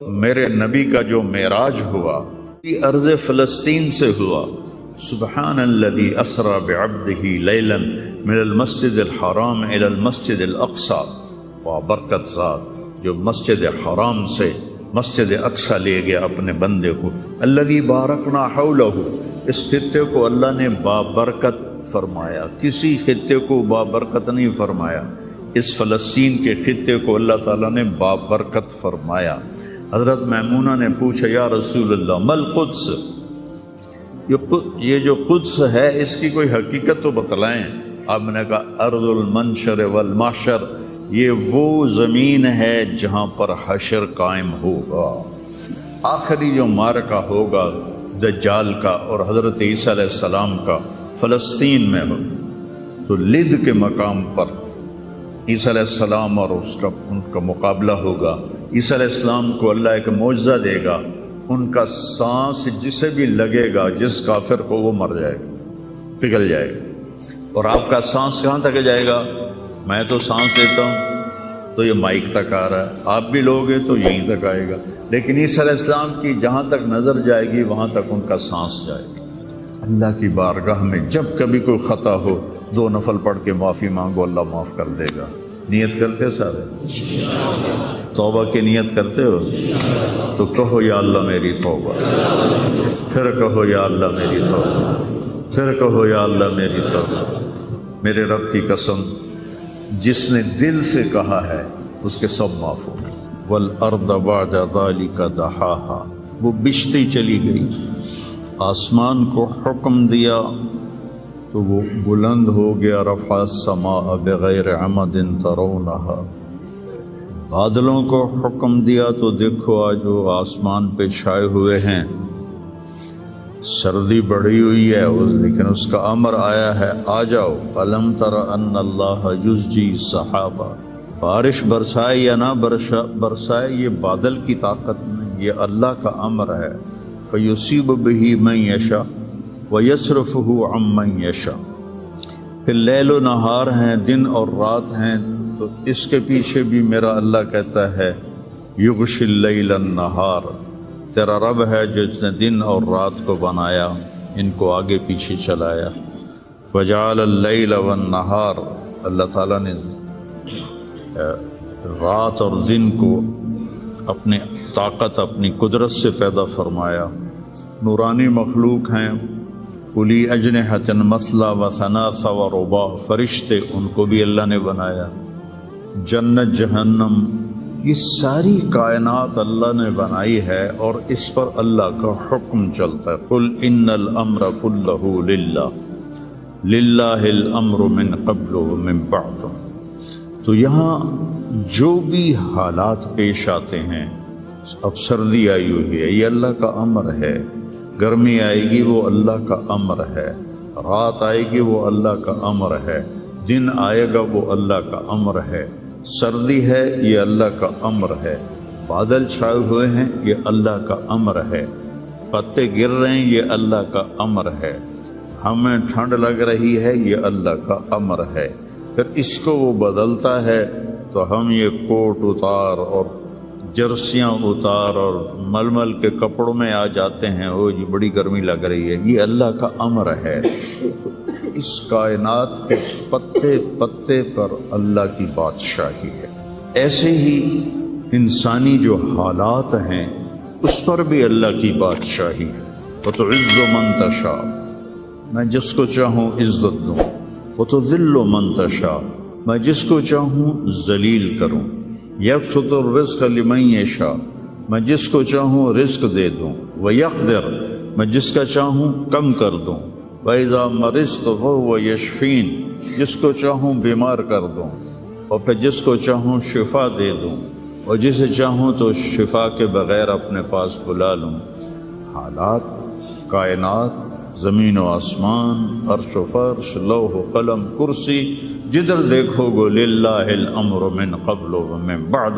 میرے نبی کا جو معراج ہوا ارض فلسطین سے ہوا، سبحان الذی اسری بعبدہ لیلا من المسجد الحرام الی المسجد الاقصی، وبرکت ذات جو مسجد حرام سے مسجد اقصی لے گیا اپنے بندے کو، الذی بارکنا حولہ، اس خطے کو اللہ نے بابرکت فرمایا، کسی خطے کو بابرکت نہیں فرمایا، اس فلسطین کے خطے کو اللہ تعالیٰ نے بابرکت فرمایا۔ حضرت میمونہ نے پوچھا یا رسول اللہ مل قدس، یہ جو قدس ہے اس کی کوئی حقیقت تو بتلائیں۔ آپ نے کہا ارض المنشر والمحشر، یہ وہ زمین ہے جہاں پر حشر قائم ہوگا، آخری جو معرکہ ہوگا دجال کا اور حضرت عیسیٰ علیہ السلام کا فلسطین میں ہو، تو لد کے مقام پر عیسیٰ علیہ السلام اور ان کا مقابلہ ہوگا۔ عیسیٰ علیہ السلام کو اللہ ایک معجزہ دے گا، ان کا سانس جسے بھی لگے گا، جس کافر کو، وہ مر جائے گا، پگھل جائے گا۔ اور آپ کا سانس کہاں تک جائے گا؟ میں تو سانس لیتا ہوں تو یہ مائک تک آ رہا ہے، آپ بھی لوگ ہیں تو یہیں تک آئے گا، لیکن عیسیٰ علیہ السلام کی جہاں تک نظر جائے گی وہاں تک ان کا سانس جائے گا۔ اللہ کی بارگاہ میں جب کبھی کوئی خطا ہو، 2 نفل پڑھ کے معافی مانگو، اللہ معاف کر دے گا۔ نیت کرتے سارے توبہ کی نیت کرتے ہو تو کہو یا اللہ میری توبہ، پھر کہو یا اللہ میری توبہ، پھر کہو یا اللہ میری توبہ۔ میرے رب کی قسم، جس نے دل سے کہا ہے اس کے سب معاف ہو گئے۔ والارض بعد ذلک دحاہا، وہ بچھتی چلی گئی، آسمان کو حکم دیا تو وہ بلند ہو گیا، رفع السماء بغیر عمد ترونہا، بادلوں کو حکم دیا تو دیکھو آج وہ آسمان پہ چھائے ہوئے ہیں، سردی بڑھی ہوئی ہے لیکن اس کا امر آیا ہے آ جاؤ۔ الم تر ان اللہ یزجی سحابہ، بارش برسائے یا نہ برسائے یہ بادل کی طاقت نہیں، یہ اللہ کا امر ہے۔ فیصیب بہ من یشاء وَيَصْرِفُهُ عَمَّن يَشَاءُ، پھر لیل و نہار ہیں، دن اور رات ہیں، تو اس کے پیچھے بھی میرا اللہ کہتا ہے یغشی اللیل النہار، تیرا رب ہے جس نے دن اور رات کو بنایا، ان کو آگے پیچھے چلایا۔ وَجَعَلَ اللَّيْلَ وَالنَّهَارَ، اللہ تعالیٰ نے رات اور دن کو اپنی طاقت، اپنی قدرت سے پیدا فرمایا۔ نورانی مخلوق ہیں، اُولی اجنحۃ مثلا وثلاث ورباع، فرشتے ان کو بھی اللہ نے بنایا۔ جنت جہنم، یہ ساری کائنات اللہ نے بنائی ہے اور اس پر اللہ کا حکم چلتا ہے۔ قل ان الامر کلہ للہ، للہ الامر من قبل ومن بعد۔ تو یہاں جو بھی حالات پیش آتے ہیں، اب سردی آئی ہوئی ہے یہ اللہ کا امر ہے، گرمی آئے گی وہ اللہ کا امر ہے، رات آئے گی وہ اللہ کا امر ہے، دن آئے گا وہ اللہ کا امر ہے، سردی ہے یہ اللہ کا امر ہے، بادل چھائے ہوئے ہیں یہ اللہ کا امر ہے، پتے گر رہے ہیں یہ اللہ کا امر ہے، ہمیں ٹھنڈ لگ رہی ہے یہ اللہ کا امر ہے۔ پھر اس کو وہ بدلتا ہے تو ہم یہ کوٹ اتار اور جرسیاں اتار اور ململ کے کپڑوں میں آ جاتے ہیں، وہ جی بڑی گرمی لگ رہی ہے، یہ اللہ کا امر ہے۔ تو اس کائنات کے پتے پتے پر اللہ کی بادشاہی ہے۔ ایسے ہی انسانی جو حالات ہیں اس پر بھی اللہ کی بادشاہی ہے۔ وَتُعِزُّ مَن تَشَاءُ، میں جس کو چاہوں عزت دوں، وَتُذِلُّ مَن تَشَاءُ، میں جس کو چاہوں ذلیل کروں، یبسط الرزق لمن یشاء، میں جس کو چاہوں رزق دے دوں، ویقدر، میں جس کا چاہوں کم کر دوں، وَإِذَا مَرِضْتُ فَهُوَ یشفین، جس کو چاہوں بیمار کر دوں اور پھر جس کو چاہوں شفا دے دوں، اور جسے چاہوں تو شفا کے بغیر اپنے پاس بلا لوں۔ حالات، کائنات، زمین و آسمان، عرش و فرش، لوح و قلم، کرسی، جدھر دیکھو گو للہ الامر من قبل ومن بعد،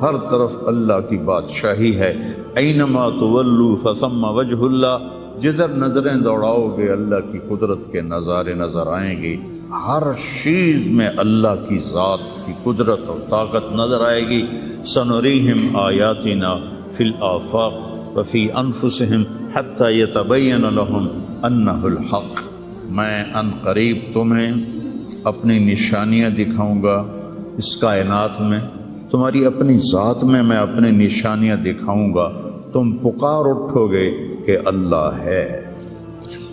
ہر طرف اللہ کی بادشاہی ہے۔ اینما تولوا فثم وجہ اللہ، جدھر نظریں دوڑاؤ گے اللہ کی قدرت کے نظارے نظر آئیں گے، ہر چیز میں اللہ کی ذات کی قدرت اور طاقت نظر آئے گی۔ سنریہم آیاتنا فی الآفاق وفی انفسہم حتی یتبین لہم انہ الحق، میں ان قریب تمہیں اپنی نشانیاں دکھاؤں گا اس کائنات میں، تمہاری اپنی ذات میں میں اپنی نشانیاں دکھاؤں گا، تم پکار اٹھو گے کہ اللہ ہے،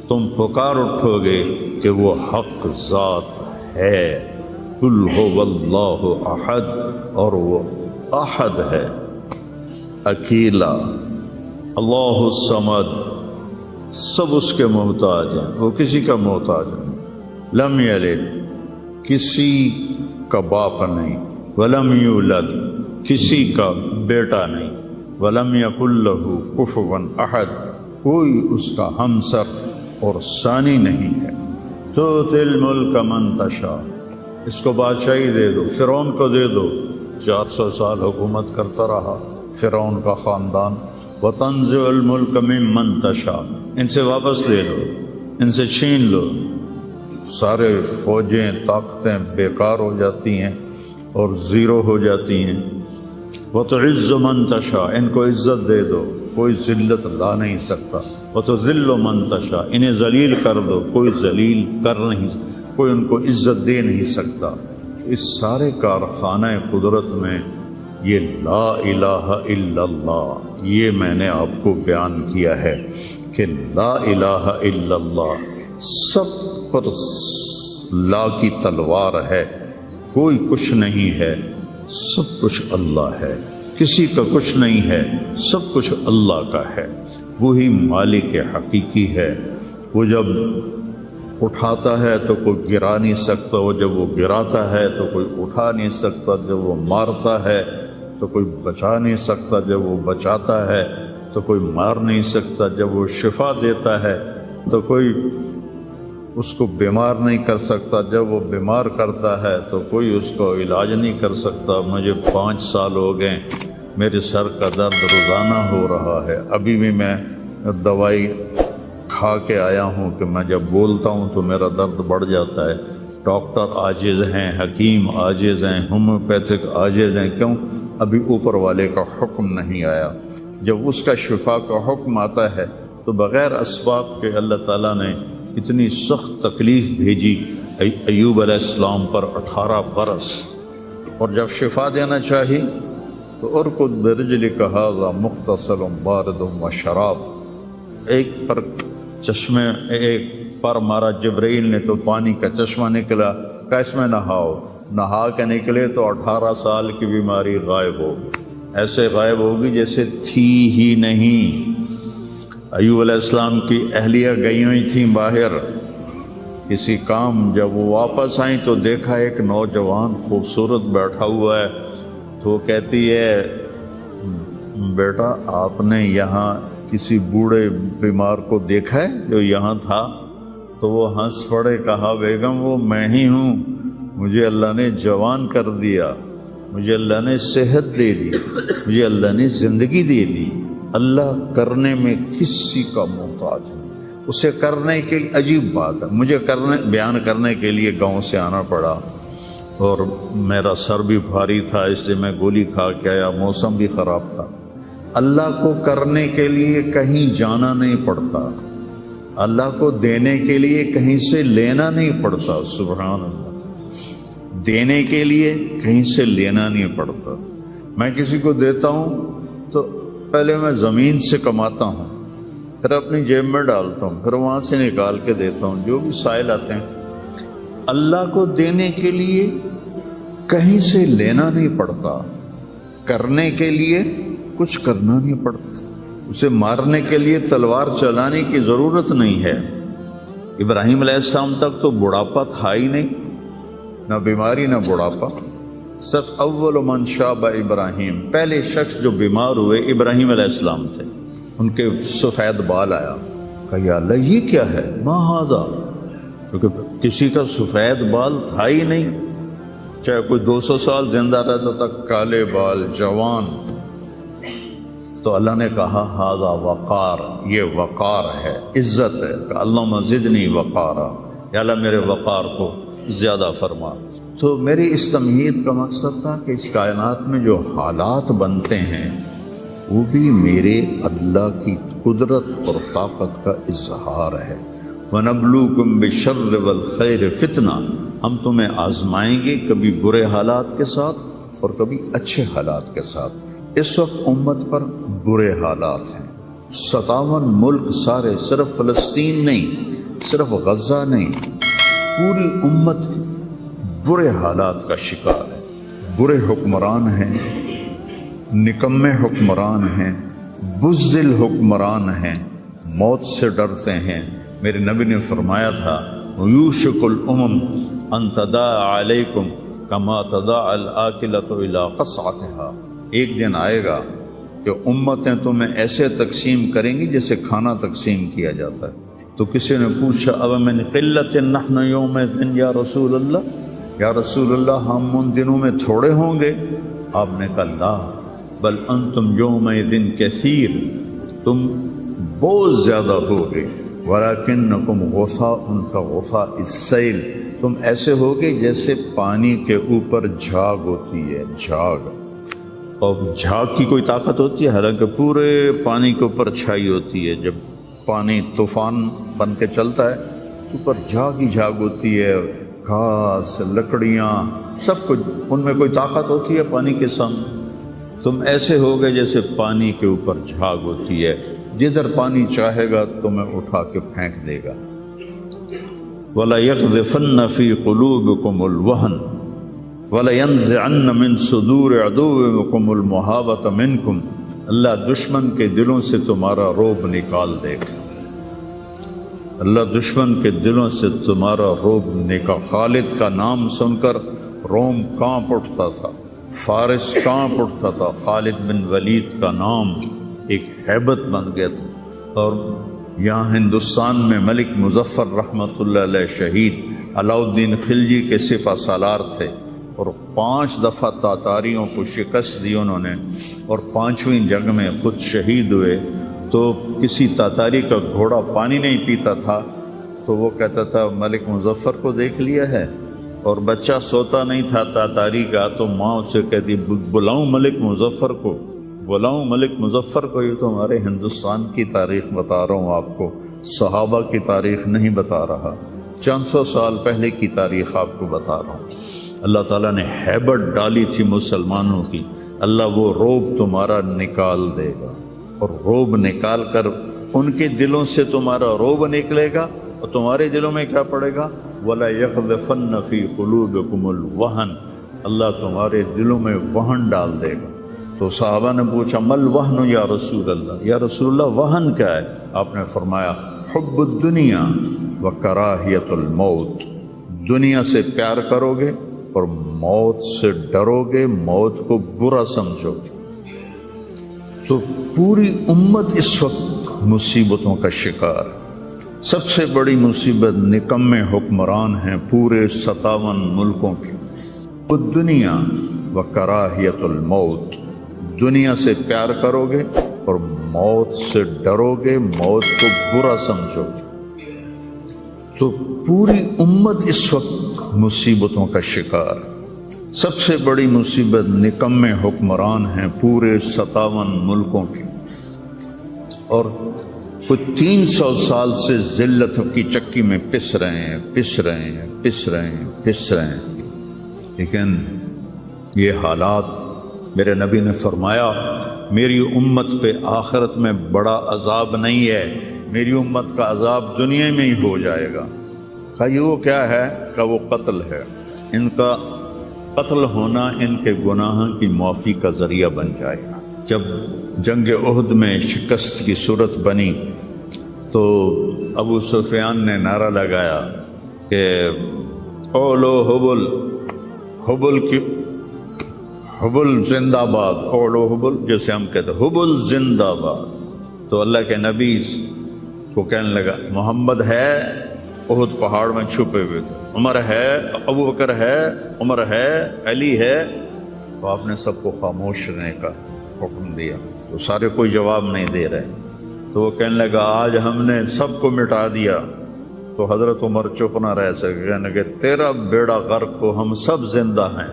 تم پکار اٹھو گے کہ وہ حق ذات ہے۔ قل هو اللہ احد، اور وہ احد ہے، اکیلا، اللہ الصمد، سب اس کے محتاج ہیں، وہ کسی کا محتاج نہیں۔ لم یلد، کسی کا باپ نہیں، ولم یولد، کسی کا بیٹا نہیں، ولم یکن لہ کفوا احد، کوئی اس کا ہمسر اور ثانی نہیں ہے۔ تؤتی الملک من تشاء، اس کو بادشاہی دے دو، فرعون کو دے دو، 400 سال حکومت کرتا رہا فرعون کا خاندان۔ وتنزع الملک ممن تشاء، ان سے واپس لے لو، ان سے چھین لو، سارے فوجیں طاقتیں بیکار ہو جاتی ہیں اور زیرو ہو جاتی ہیں۔ وتعز من تشاء، ان کو عزت دے دو، کوئی ذلت لا نہیں سکتا۔ وتذل من تشاء، انہیں ذلیل کر دو، کوئی ذلیل کر نہیں، کوئی ان کو عزت دے نہیں سکتا۔ اس سارے کارخانہ قدرت میں یہ لا الہ الا اللہ، یہ میں نے آپ کو بیان کیا ہے کہ لا الہ الا اللہ سب پر لا کی تلوار ہے، کوئی کچھ نہیں ہے، سب کچھ اللہ ہے، کسی کا کچھ نہیں ہے، سب کچھ اللہ کا ہے۔ وہی مالک حقیقی ہے، وہ جب اٹھاتا ہے تو کوئی گرا نہیں سکتا، وہ جب وہ گراتا ہے تو کوئی اٹھا نہیں سکتا، جب وہ مارتا ہے تو کوئی بچا نہیں سکتا، جب وہ بچاتا ہے تو کوئی مار نہیں سکتا، جب وہ شفا دیتا ہے تو کوئی اس کو بیمار نہیں کر سکتا، جب وہ بیمار کرتا ہے تو کوئی اس کو علاج نہیں کر سکتا۔ مجھے 5 سال ہو گئے، میرے سر کا درد روزانہ ہو رہا ہے، ابھی بھی میں دوائی کھا کے آیا ہوں کہ میں جب بولتا ہوں تو میرا درد بڑھ جاتا ہے۔ ڈاکٹر عاجز ہیں، حکیم عاجز ہیں، ہومیوپیتھک عاجز ہیں، کیوں؟ ابھی اوپر والے کا حکم نہیں آیا۔ جب اس کا شفا کا حکم آتا ہے تو بغیر اسباب کے اللہ تعالیٰ نے اتنی سخت تکلیف بھیجی ایوب علیہ السلام پر 18 برس، اور جب شفا دینا چاہی تو ارکض برجلک ھذا مغتسل بارد وشراب، ایک پر چشمے ایک پر مارا جبرائیل نے تو پانی کا چشمہ نکلا، کہ اس میں نہاؤ، نہا کے نکلے تو 18 سال کی بیماری غائب ہو، ایسے غائب ہوگی جیسے تھی ہی نہیں۔ ایوب علیہ السلام کی اہلیہ گئی ہوئی تھیں باہر کسی کام، جب وہ واپس آئیں تو دیکھا ایک نوجوان خوبصورت بیٹھا ہوا ہے، تو وہ کہتی ہے بیٹا آپ نے یہاں کسی بوڑھے بیمار کو دیکھا ہے جو یہاں تھا؟ تو وہ ہنس پڑے، کہا بیگم وہ میں ہی ہوں، مجھے اللہ نے جوان کر دیا، مجھے اللہ نے صحت دے دی، مجھے اللہ نے زندگی دے دی۔ اللہ کرنے میں کسی کا محتاج نہیں، اسے کرنے کے لیے عجیب بات ہے، مجھے بیان کرنے کے لیے گاؤں سے آنا پڑا اور میرا سر بھی بھاری تھا، اس لیے میں گولی کھا کے آیا، موسم بھی خراب تھا۔ اللہ کو کرنے کے لیے کہیں جانا نہیں پڑتا، اللہ کو دینے کے لیے کہیں سے لینا نہیں پڑتا، سبحان اللہ، دینے کے لیے کہیں سے لینا نہیں پڑتا۔ میں کسی کو دیتا ہوں تو پہلے میں زمین سے کماتا ہوں، پھر اپنی جیب میں ڈالتا ہوں، پھر وہاں سے نکال کے دیتا ہوں جو بھی سائل آتے ہیں۔ اللہ کو دینے کے لیے کہیں سے لینا نہیں پڑتا، کرنے کے لیے کچھ کرنا نہیں پڑتا، اسے مارنے کے لیے تلوار چلانے کی ضرورت نہیں ہے۔ ابراہیم علیہ السلام تک تو بڑھاپا تھا ہی نہیں، نہ بیماری نہ بڑھاپا۔ سچ اول من شاب ابراہیم، پہلے شخص جو بیمار ہوئے ابراہیم علیہ السلام تھے، ان کے سفید بال آیا، کہا یا اللہ یہ کیا ہے، ما ھذا، کیونکہ کسی کا سفید بال تھا ہی نہیں، چاہے کوئی 200 سال زندہ رہتا تک کالے بال جوان۔ تو اللہ نے کہا ھذا وقار، یہ وقار ہے، عزت ہے، کہ اللہم زدنی وقارا، یا اللہ میرے وقار کو زیادہ فرما۔ تو میری اس تمہید کا مقصد تھا کہ اس کائنات میں جو حالات بنتے ہیں وہ بھی میرے اللہ کی قدرت اور طاقت کا اظہار ہے۔ وَنَبْلُوكُمْ بِالشَّرِّ وَالْخَيْرِ فِتْنَةً، ہم تمہیں آزمائیں گے کبھی برے حالات کے ساتھ اور کبھی اچھے حالات کے ساتھ۔ اس وقت امت پر برے حالات ہیں، 57 ملک سارے، صرف فلسطین نہیں، صرف غزہ نہیں، پوری امت برے حالات کا شکار ہے۔ برے حکمران ہیں، نکمے حکمران ہیں، بزدل حکمران ہیں، موت سے ڈرتے ہیں۔ میرے نبی نے فرمایا تھا یوشک الامم ان تداعى علیکم کما تداعى الآکلۃ الی قصعتها، ایک دن آئے گا کہ امتیں تمہیں ایسے تقسیم کریں گی جیسے کھانا تقسیم کیا جاتا ہے۔ تو کسی نے پوچھا اب من قلت نحن یومئذ یا رسول اللہ، یا رسول اللہ ہم ان دنوں میں تھوڑے ہوں گے؟ آپ نے کہا لا بل انتم یومئذ کثیر، تم بہت زیادہ ہوگے، ولیکنکم غثاء کغثاء السیل، تم ایسے ہوگے جیسے پانی کے اوپر جھاگ ہوتی ہے، جھاگ، اور جھاگ کی کوئی طاقت ہوتی ہے؟ حالانکہ پورے پانی کے اوپر چھائی ہوتی ہے، جب پانی طوفان بن کے چلتا ہے اوپر جھاگ ہی جھاگ ہوتی ہے، گھاس، لکڑیاں، سب کچھ، ان میں کوئی طاقت ہوتی ہے پانی کے سامنے؟ تم ایسے ہوگے جیسے پانی کے اوپر جھاگ ہوتی ہے، جدھر پانی چاہے گا تمہیں اٹھا کے پھینک دے گا۔ وَلَيَقْذِفَنَّ فِي قُلُوبِكُمُ الْوَهْنَ وَلَيَنزِعَنَّ مِن صُدُورِ عَدُوِّكُمُ الْمُهَابَةَ مِنكُمْ، اللہ دشمن کے دلوں سے تمہارا رعب نکال دے گا، اللہ دشمن کے دلوں سے تمہارا رعب نکال۔ خالد کا نام سن کر روم کانپ اٹھتا تھا، فارس کانپ اٹھتا تھا، خالد بن ولید کا نام ایک ہیبت بن گیا تھا۔ اور یہاں ہندوستان میں ملک مظفر رحمۃ اللہ علیہ شہید علاؤالدین خلجی کے سپہ سالار تھے، اور 5 دفعہ تاتاریوں کو شکست دی انہوں نے، اور 5ویں جنگ میں خود شہید ہوئے۔ تو کسی تاتاری کا گھوڑا پانی نہیں پیتا تھا تو وہ کہتا تھا ملک مظفر کو دیکھ لیا ہے، اور بچہ سوتا نہیں تھا تاتاری کا تو ماں اسے کہتی بلاؤں ملک مظفر کو، بلاؤں ملک مظفر کو۔ یہ تو ہمارے ہندوستان کی تاریخ بتا رہا ہوں آپ کو، صحابہ کی تاریخ نہیں بتا رہا، 400 سال پہلے کی تاریخ آپ کو بتا رہا ہوں۔ اللہ تعالیٰ نے ہیبت ڈالی تھی مسلمانوں کی، اللہ وہ رعب تمہارا نکال دے گا، اور رعب نکال کر ان کے دلوں سے تمہارا رعب نکلے گا، اور تمہارے دلوں میں کیا پڑے گا؟ وَلَا يَقْذِفَنَّ فِي قُلُوبِكُمُ الْوَهْنَ، اللہ تمہارے دلوں میں وہن ڈال دے گا۔ تو صحابہ نے پوچھا مل وہن یا رسول اللہ، یا رسول اللہ وہن کیا ہے؟ آپ نے فرمایا حب الدنیا و کراہیت الموت، دنیا سے پیار کرو گے اور موت سے ڈرو گے، موت کو برا سمجھو گے۔ تو پوری امت اس وقت مصیبتوں کا شکار، سب سے بڑی مصیبت نکمے حکمران ہیں پورے 57 ملکوں کی۔ الدنیا و کراہیت الموت، دنیا سے پیار کرو گے اور موت سے ڈرو گے، موت کو برا سمجھو گے۔ تو پوری امت اس وقت مصیبتوں کا شکار، سب سے بڑی مصیبت نکمے حکمران ہیں پورے 57 ملکوں کی، اور کچھ 300 سال سے ذلت کی چکی میں پس رہے ہیں، پس رہے ہیں، پس رہے ہیں، پس رہے ہیں۔ لیکن یہ حالات، میرے نبی نے فرمایا میری امت پہ آخرت میں بڑا عذاب نہیں ہے، میری امت کا عذاب دنیا میں ہی ہو جائے گا۔ کہا یہ وہ کیا ہے؟ کہ وہ قتل ہے، ان کا قتل ہونا ان کے گناہ کی معافی کا ذریعہ بن جائے گا۔ جب جنگ احد میں شکست کی صورت بنی تو ابو سفیان نے نعرہ لگایا کہ اولو حبل، حبل کی حبل زندہ باد، اولو حبل، جیسے ہم کہتے ہیں حبل زندہ باد۔ تو اللہ کے نبی کو کہنے لگا محمد ہے احد پہاڑ میں چھپے ہوئے تھے، عمر ہے، ابو بکر ہے، عمر ہے، علی ہے۔ تو آپ نے سب کو خاموش رہنے کا حکم دیا، تو سارے کوئی جواب نہیں دے رہے۔ تو وہ کہنے لگا آج ہم نے سب کو مٹا دیا۔ تو حضرت عمر چپ نہ رہ سکے، کہنے کہ تیرا بیڑا غرق کو، ہم سب زندہ ہیں،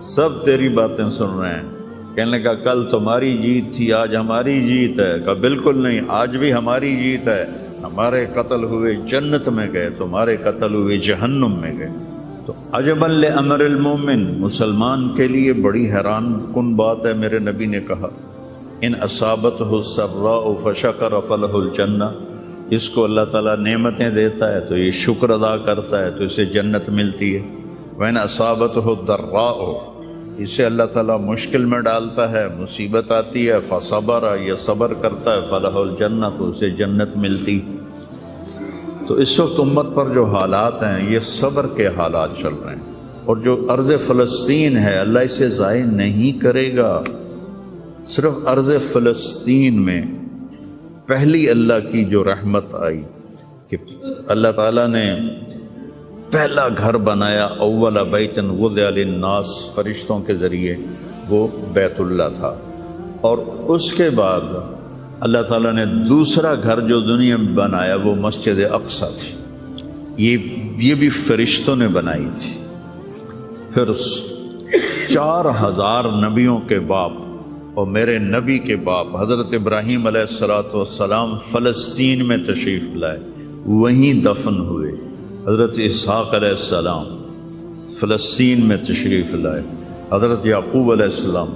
سب تیری باتیں سن رہے ہیں، کہنے لگا کل تمہاری جیت تھی آج ہماری جیت ہے. کہا بالکل نہیں، آج بھی ہماری جیت ہے. ہمارے قتل ہوئے جنت میں گئے، تمہارے قتل ہوئے جہنم میں گئے. تو عجبا لامر المومن، مسلمان کے لیے بڑی حیران کن بات ہے. میرے نبی نے کہا ان اصابتہ السراء فشکر فلہ الجنہ، اس کو اللہ تعالیٰ نعمتیں دیتا ہے تو یہ شکر ادا کرتا ہے تو اسے جنت ملتی ہے. وَإِنْ أَصَابَتْهُ الضَّرَّاءُ، اسے اللہ تعالیٰ مشکل میں ڈالتا ہے، مصیبت آتی ہے، فصبر، یہ صبر کرتا ہے، فلہ الجنہ، تو اسے جنت ملتی. تو اس وقت امت پر جو حالات ہیں یہ صبر کے حالات چل رہے ہیں، اور جو ارض فلسطین ہے اللہ اسے ضائع نہیں کرے گا. صرف ارض فلسطین میں پہلی اللہ کی جو رحمت آئی کہ اللہ تعالیٰ نے پہلا گھر بنایا، اول بیت وضع للناس، فرشتوں کے ذریعے، وہ بیت اللہ تھا. اور اس کے بعد اللہ تعالیٰ نے دوسرا گھر جو دنیا میں بنایا وہ مسجد اقصی تھی، یہ بھی فرشتوں نے بنائی تھی. پھر 4000 نبیوں کے باپ اور میرے نبی کے باپ حضرت ابراہیم علیہ السلام فلسطین میں تشریف لائے، وہیں دفن ہوئے. حضرت اسحاق علیہ السلام فلسطین میں تشریف لائے. حضرت یعقوب علیہ السلام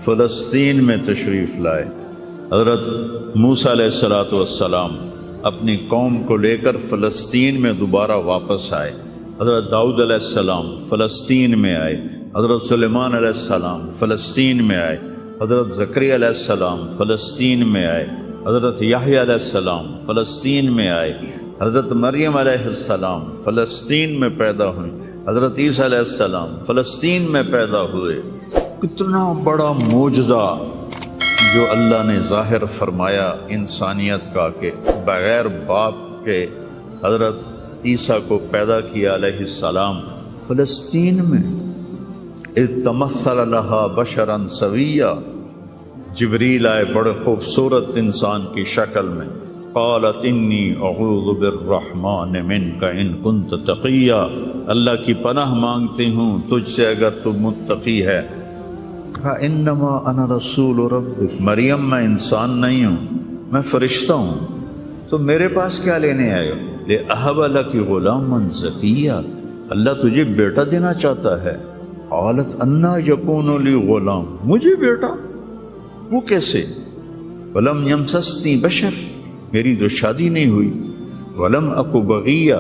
فلسطین میں تشریف لائے. حضرت موسیٰ علیہ السلام اپنی قوم کو لے کر فلسطین میں دوبارہ واپس آئے. حضرت داؤد علیہ السلام فلسطین میں آئے. حضرت سلیمان علیہ السلام فلسطین میں آئے. حضرت زکریا علیہ السلام فلسطین میں آئے. حضرت یحییٰ علیہ السلام فلسطین میں آئے. حضرت مریم علیہ السلام فلسطین میں پیدا ہوئی. حضرت عیسیٰ علیہ السلام فلسطین میں پیدا ہوئے. کتنا بڑا معجزہ جو اللہ نے ظاہر فرمایا انسانیت کا کہ بغیر باپ کے حضرت عیسیٰ کو پیدا کیا علیہ السلام فلسطین میں. اذ تمثل لها بشرا سویا، جبریل آئے بڑے خوبصورت انسان کی شکل میں. قالت انی اعوذ بالرحمن منک ان کنت تقیا، اللہ کی پناہ مانگتی ہوں تجھ سے اگر تو متقی ہے. انما انا رسول ربک، مریم میں انسان نہیں ہوں، میں فرشتہ ہوں، تو میرے پاس کیا لینے آئے ہو؟ لأہب لک غلاما زکیا، اللہ تجھے بیٹا دینا چاہتا ہے. قالت انا یکون لی غلام، مجھے بیٹا؟ وہ کیسے؟ ولم یمسسنی بشر، میری تو شادی نہیں ہوئی. ولم اک بغیہ،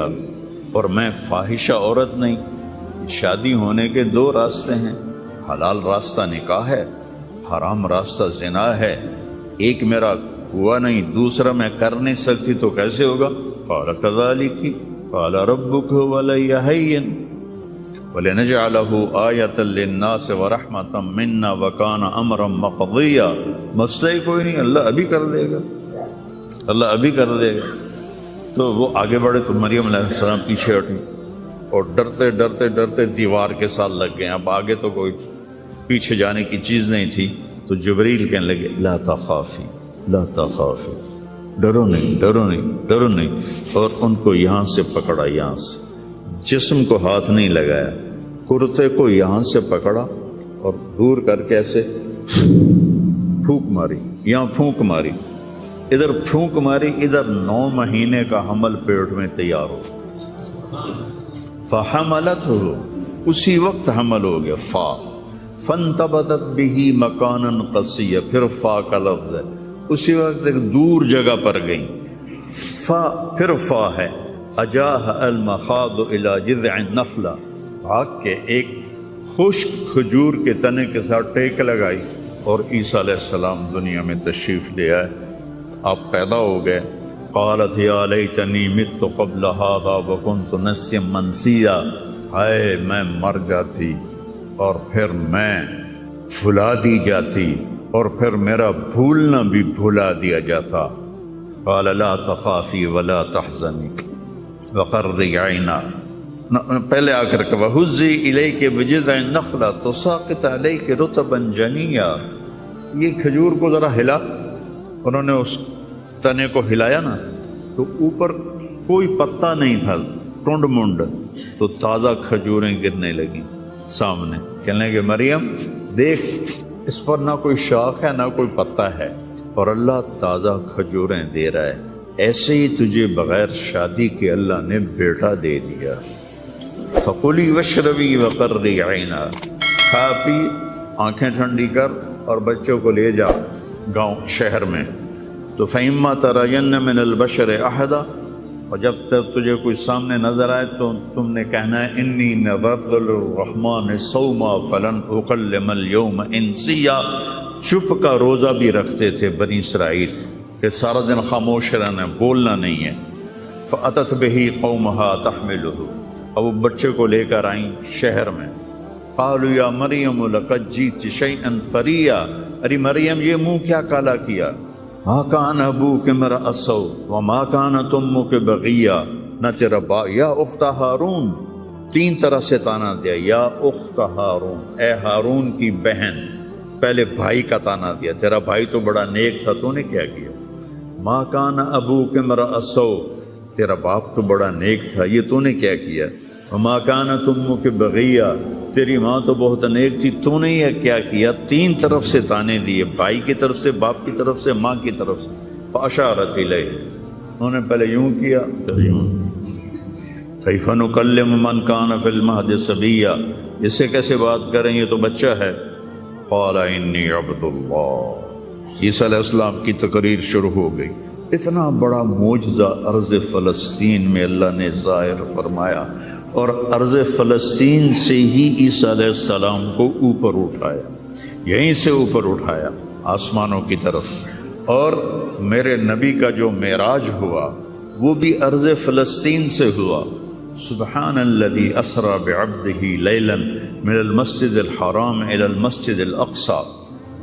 اور میں فاحشہ عورت نہیں. شادی ہونے کے دو راستے ہیں، حلال راستہ نکاح ہے، حرام راستہ زنا ہے. ایک میرا ہوا نہیں، دوسرا میں کر نہیں سکتی، تو کیسے ہوگا؟ قال کذالک قال ربک ولی حین وَلِنَجْعَلَهُ آیَةً لِلنَّاسِ وَرَحْمَةً مِنَّا وَكَانَ أَمْرًا مَقْضِيًّا. مسئلہ ہی کوئی نہیں، اللہ ابھی کر دے گا، اللہ ابھی کر دے گا. تو وہ آگے بڑھے تو مریم علیہ السلام پیچھے ہٹی اور ڈرتے ڈرتے ڈرتے دیوار کے ساتھ لگ گئے. اب آگے تو کوئی پیچھے جانے کی چیز نہیں تھی. تو جبریل کہنے لگے لا تخافی لا تخافی، ڈرو نہیں ڈرو نہیں ڈرو نہیں. اور ان کو یہاں سے پکڑا، یہاں سے، جسم کو ہاتھ نہیں لگایا، کرتے کو یہاں سے پکڑا اور دور کر کے ایسے پھونک ماری، یہاں پھونک ماری، ادھر پھونک ماری، ادھر 9 مہینے کا حمل پیٹ میں تیار ہو. فحملتہ، اسی وقت حمل ہو گیا. فا فانتبذت بہ مکانا قصیا، پھر فا کا لفظ ہے، اسی وقت ایک دور جگہ پر گئی. فا پھر فا ہے. اجاہ المخاض الى جذع النخلہ، بھاگ کے ایک خشک کھجور کے تنے کے ساتھ ٹیک لگائی اور عیسیٰ علیہ السلام دنیا میں تشریف لے آئے. آپ پیدا ہو گئے. قالت یا لیتنی مت قبل هذا وکنت نسیا منسیا، ہائے میں مر جاتی اور پھر میں بھلا دی جاتی اور پھر میرا بھولنا بھی بھلا دیا جاتا. قال لا تخافی ولا تحزنی وقرری عینا، پہلے آ کر کہ وَهُزِّي إِلَيْكِ بِجِذْعِ النَّخْلَةِ تُسَاقِطْ عَلَيْكِ رُطَبًا جَنِيًّا. یہ کھجور کو ذرا ہلا، انہوں نے اس تنے کو ہلایا نا تو اوپر کوئی پتا نہیں تھا، ٹونڈ منڈ، تو تازہ کھجوریں گرنے لگیں سامنے. کہنے لگے مریم دیکھ اس پر نہ کوئی شاخ ہے نہ کوئی پتا ہے، اور اللہ تازہ کھجوریں دے رہا ہے، ایسے ہی تجھے بغیر شادی کے اللہ نے بیٹا دے دیا۔ فَقُلِي وَاشْرَبِي وَقَرِّي عَيْنًا، کھا پی، آنکھیں ٹھنڈی کر اور بچوں کو لے جا گاؤں شہر میں۔ تو فَإِمَّا تَرَيَنَّ مِنَ الْبَشَرِ أَحَدًا، اور جب تک تجھے کوئی سامنے نظر آئے تو تم نے کہنا ہے انی نذرت للرحمن صوما فلن اکلم اليوم انسیا۔ چپ کا روزہ بھی رکھتے تھے بنی اسرائیل کہ سارا دن خاموش رہنا، بولنا نہیں ہے۔ فأتت بہ قومہا تحملہ، اب وہ بچے کو لے کر آئیں شہر میں۔ قالوا یا مریم لقد جئت شیئا فریا، ارے مریم یہ منہ کیا کالا کیا؟ ما کان ابوک امرأ سوء وما کانت امک بغیا، نہ تیرا یا اخت ہارون، تین طرح سے تانا دیا، یا اخت ہارون، اے ہارون کی بہن، پہلے بھائی کا تانا دیا، تیرا بھائی تو بڑا نیک تھا، تو نے کیا کیا؟ ما کان ابوک امرأ سوء، تیرا باپ تو بڑا نیک تھا، یہ تو نے کیا کیا؟ وما کانت امک بغیا، تیری ماں تو بہت نیک تھی، تو نے یہ کیا کیا؟ تین طرف سے تانے دیے، بھائی کی طرف سے، باپ کی طرف سے، ماں کی طرف سے۔ فاشارت الیہ، انہوں نے پہلے یوں کیا پھر یوں۔ کیف نکلم من کان فی المہد صبیا، اس سے کیسے بات کریں، یہ تو بچہ ہے۔ قال انی عبد اللہ، عیسیٰ علیہ السلام کی تقریر شروع ہو گئی۔ اتنا بڑا معجزہ ارض فلسطین میں اللہ نے ظاہر فرمایا، اور ارض فلسطین سے ہی عیسیٰ علیہ السلام کو اوپر اٹھایا، یہیں سے اوپر اٹھایا آسمانوں کی طرف۔ اور میرے نبی کا جو معراج ہوا وہ بھی ارض فلسطین سے ہوا۔ سبحان الذی اسری بعبدہ لیلا من المسجد الحرام الی المسجد الاقصی،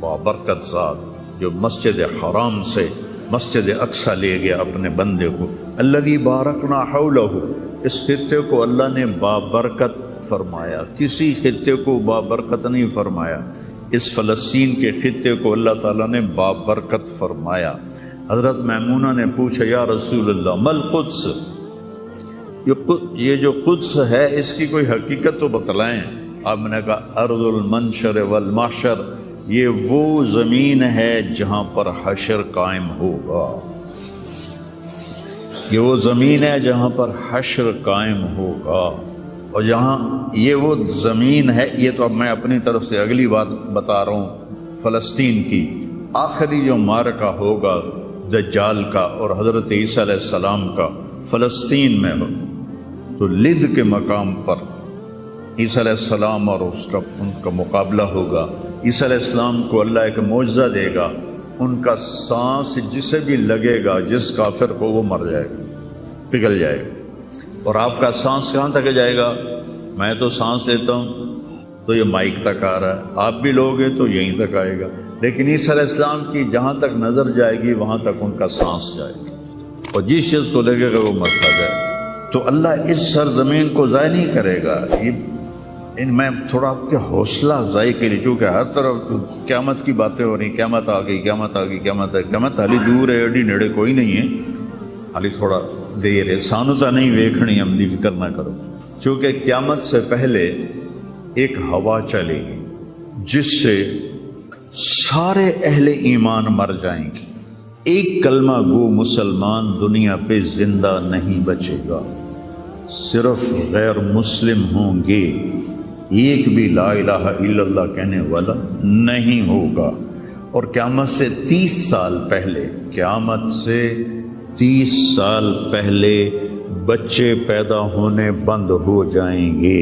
بابرکت ذات جو مسجد حرام سے مسجد اقصی لے گیا اپنے بندے کو۔ الذی بارکنا حولہ، اس خطے کو اللہ نے بابرکت فرمایا، کسی خطے کو بابرکت نہیں فرمایا، اس فلسطین کے خطے کو اللہ تعالیٰ نے بابرکت فرمایا۔ حضرت میمونہ نے پوچھا یا رسول اللہ مل قدس، یہ جو قدس ہے اس کی کوئی حقیقت تو بتلائیں۔ آپ نے کہا ارض المنشر والمحشر، یہ وہ زمین ہے جہاں پر حشر قائم ہوگا، یہ وہ زمین ہے جہاں پر حشر قائم ہوگا۔ اور جہاں یہ وہ زمین ہے، یہ تو اب میں اپنی طرف سے اگلی بات بتا رہا ہوں، فلسطین کی آخری جو معرکہ ہوگا دجال کا اور حضرت عیسیٰ علیہ السلام کا فلسطین میں ہو، تو لد کے مقام پر عیسیٰ علیہ السلام اور ان کا مقابلہ ہوگا۔ عیسیٰ علیہ السلام کو اللہ ایک معجزہ دے گا، ان کا سانس جسے بھی لگے گا، جس کافر کو، وہ مر جائے گا، پگھل جائے گا۔ اور آپ کا سانس کہاں تک جائے گا؟ میں تو سانس لیتا ہوں تو یہ مائک تک آ رہا ہے، آپ بھی لوگ ہیں تو یہیں تک آئے گا، لیکن عیسیٰ علیہ السلام کی جہاں تک نظر جائے گی وہاں تک ان کا سانس جائے گا، اور جس چیز کو لگے گا وہ مرتا جائے گا۔ تو اللہ اس سرزمین کو ضائع نہیں کرے گا۔ میں تھوڑا آپ کے حوصلہ افزائی کے لیے، چونکہ ہر طرف قیامت کی باتیں ہو رہی، قیامت آ گئی، قیامت آ گئی، قیامت ہے، قیامت حالی دور ہے، ایڈی نیڑے کوئی نہیں ہے، حالی تھوڑا دیر ہے، سانو تا نہیں ویکھنی، ہم دی فکر نہ کرو۔ چونکہ قیامت سے پہلے ایک ہوا چلے گی جس سے سارے اہل ایمان مر جائیں گے، ایک کلمہ گو مسلمان دنیا پہ زندہ نہیں بچے گا، صرف غیر مسلم ہوں گے، ایک بھی لا الہ الا اللہ کہنے والا نہیں ہوگا۔ اور قیامت سے 30 سال پہلے، قیامت سے 30 سال پہلے بچے پیدا ہونے بند ہو جائیں گے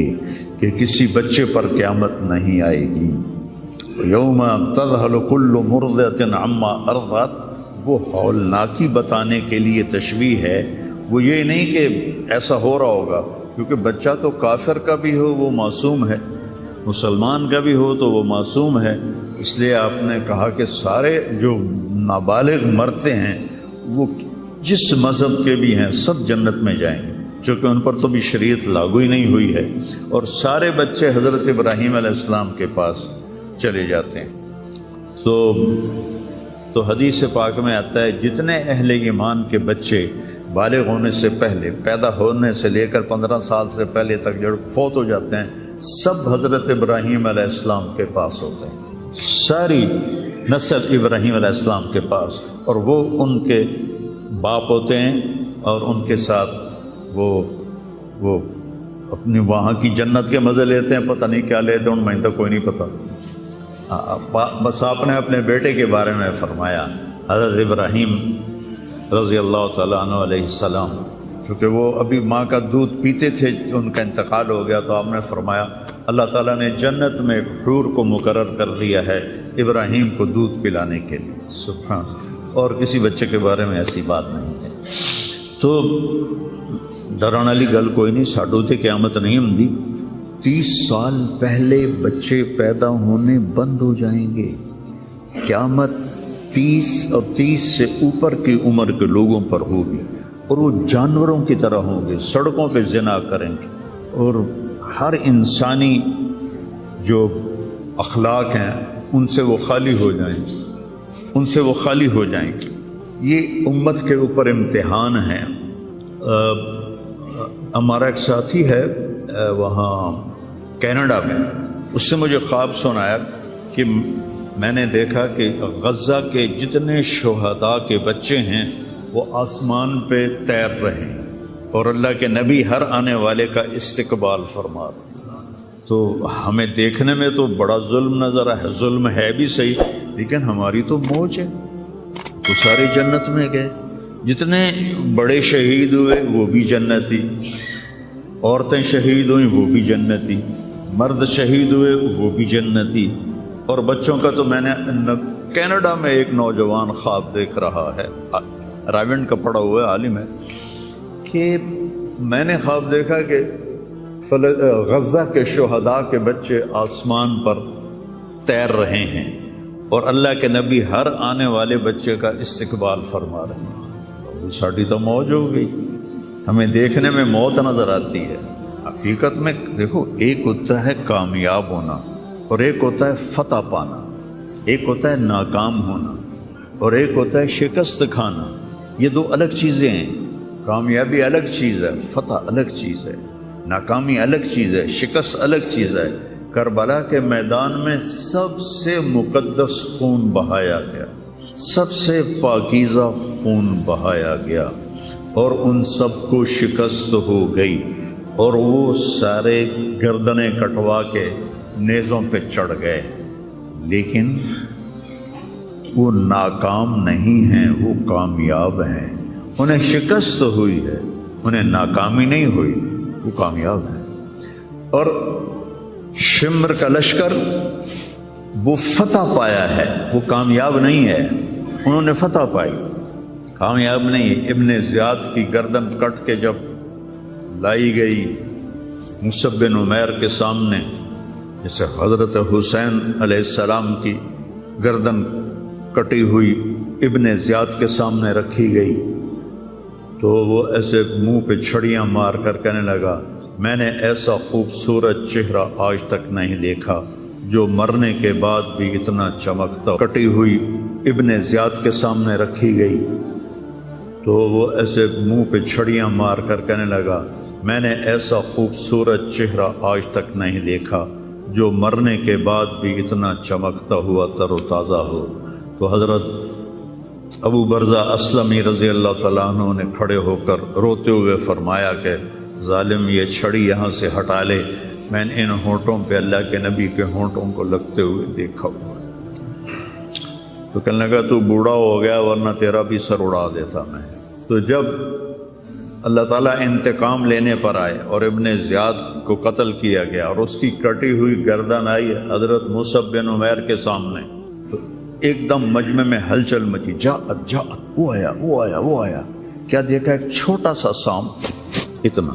کہ کسی بچے پر قیامت نہیں آئے گی۔ یوم تذہل کل مرضعۃ عما ارضعت، وہ ہولناکی بتانے کے لیے تشبیہ ہے، وہ یہ نہیں کہ ایسا ہو رہا ہوگا، کیونکہ بچہ تو کافر کا بھی ہو وہ معصوم ہے، مسلمان کا بھی ہو تو وہ معصوم ہے، اس لیے آپ نے کہا کہ سارے جو نابالغ مرتے ہیں وہ جس مذہب کے بھی ہیں سب جنت میں جائیں گے، چونکہ ان پر تو بھی شریعت لاگو ہی نہیں ہوئی ہے، اور سارے بچے حضرت ابراہیم علیہ السلام کے پاس چلے جاتے ہیں۔ تو حدیث پاک میں آتا ہے جتنے اہل ایمان کے بچے بالغ ہونے سے پہلے، پیدا ہونے سے لے کر 15 سال سے پہلے تک جو فوت ہو جاتے ہیں، سب حضرت ابراہیم علیہ السلام کے پاس ہوتے ہیں۔ ساری نسل ابراہیم علیہ السلام کے پاس، اور وہ ان کے باپ ہوتے ہیں، اور ان کے ساتھ وہ اپنی وہاں کی جنت کے مزے لیتے ہیں، پتہ نہیں کیا لیتے ہیں، ان میں تو کوئی نہیں پتہ۔ بس آپ نے اپنے بیٹے کے بارے میں فرمایا، حضرت ابراہیم رضی اللہ تعالیٰ عنہ علیہ السلام، چونکہ وہ ابھی ماں کا دودھ پیتے تھے، ان کا انتقال ہو گیا، تو آپ نے فرمایا اللہ تعالیٰ نے جنت میں ایک حور کو مقرر کر لیا ہے ابراہیم کو دودھ پلانے کے لیے۔ سبحان، اور کسی بچے کے بارے میں ایسی بات نہیں ہے۔ تو ڈرن والی گل کوئی نہیں، ساڈو تے قیامت نہیں ہوندی، 30 سال پہلے بچے پیدا ہونے بند ہو جائیں گے، قیامت 30 اور 30 سے اوپر کی عمر کے لوگوں پر ہوگی، اور وہ جانوروں کی طرح ہوں گے، سڑکوں پہ زنا کریں گے، اور ہر انسانی جو اخلاق ہیں ان سے وہ خالی ہو جائیں گے، ان سے وہ خالی ہو جائیں گے۔ یہ امت کے اوپر امتحان ہے۔ ہمارا ایک ساتھی ہے وہاں کینیڈا میں، اس سے مجھے خواب سنایا کہ میں نے دیکھا کہ غزہ کے جتنے شہداء کے بچے ہیں وہ آسمان پہ تیر رہے ہیں، اور اللہ کے نبی ہر آنے والے کا استقبال فرما رہے ہیں۔ تو ہمیں دیکھنے میں تو بڑا ظلم نظر ہے، ظلم ہے بھی صحیح، لیکن ہماری تو موج ہے، تو سارے جنت میں گئے، جتنے بڑے شہید ہوئے وہ بھی جنتی، عورتیں شہید ہوئیں وہ بھی جنتی، مرد شہید ہوئے وہ بھی جنتی، اور بچوں کا تو میں نے کینیڈا میں ایک نوجوان خواب دیکھ رہا ہے، راونڈ کا پڑھا ہوا ہے، عالم ہے، کہ میں نے خواب دیکھا کہ غزہ کے شہداء کے بچے آسمان پر تیر رہے ہیں، اور اللہ کے نبی ہر آنے والے بچے کا استقبال فرما رہے ہیں۔ ساڑھی تو موج ہو گئی، ہمیں دیکھنے میں موت نظر آتی ہے، حقیقت میں دیکھو ایک ہوتا ہے کامیاب ہونا، اور ایک ہوتا ہے فتح پانا، ایک ہوتا ہے ناکام ہونا، اور ایک ہوتا ہے شکست کھانا۔ یہ دو الگ چیزیں ہیں، کامیابی الگ چیز ہے، فتح الگ چیز ہے، ناکامی الگ چیز ہے، شکست الگ چیز ہے۔ کربلا کے میدان میں سب سے مقدس خون بہایا گیا، سب سے پاکیزہ خون بہایا گیا، اور ان سب کو شکست ہو گئی، اور وہ سارے گردنیں کٹوا کے نیزوں پہ چڑھ گئے، لیکن وہ ناکام نہیں ہیں، وہ کامیاب ہیں۔ انہیں شکست ہوئی ہے، انہیں ناکامی نہیں ہوئی، وہ کامیاب ہیں۔ اور شمر کا لشکر وہ فتح پایا ہے، وہ کامیاب نہیں ہے، انہوں نے فتح پائی، کامیاب نہیں۔ ابن زیاد کی گردن کٹ کے جب لائی گئی مصعب بن عمیر کے سامنے، جیسے حضرت حسین علیہ السلام کی گردن کٹی ہوئی ابن زیاد کے سامنے رکھی گئی، تو وہ ایسے منہ پہ چھڑیاں مار کر کہنے لگا، میں نے ایسا خوبصورت چہرہ آج تک نہیں دیکھا جو مرنے کے بعد بھی اتنا چمکتا۔ کٹی ہوئی ابن زیاد کے سامنے رکھی گئی تو وہ ایسے منہ پہ چھڑیاں مار کر کہنے لگا، میں نے ایسا خوبصورت چہرہ آج تک نہیں دیکھا جو مرنے کے بعد بھی اتنا چمکتا ہوا تر و تازہ ہو۔ تو حضرت ابو برزہ اسلمی رضی اللہ تعالیٰ عنہ نے کھڑے ہو کر روتے ہوئے فرمایا کہ ظالم یہ چھڑی یہاں سے ہٹا لے، میں نے ان ہونٹوں پہ اللہ کے نبی کے ہونٹوں کو لگتے ہوئے دیکھا ہوا۔ تو کہنے لگا تو بوڑھا ہو گیا ورنہ تیرا بھی سر اڑا دیتا میں۔ تو جب اللہ تعالیٰ انتقام لینے پر آئے اور ابن زیاد کو قتل کیا گیا اور اس کی کٹی ہوئی گردن آئی حضرت مصعب بن عمیر کے سامنے، تو ایک دم مجمع میں ہلچل مچی، جاءت جاءت، وہ آیا وہ آیا وہ آیا۔ کیا دیکھا؟ ایک چھوٹا سا سانپ، اتنا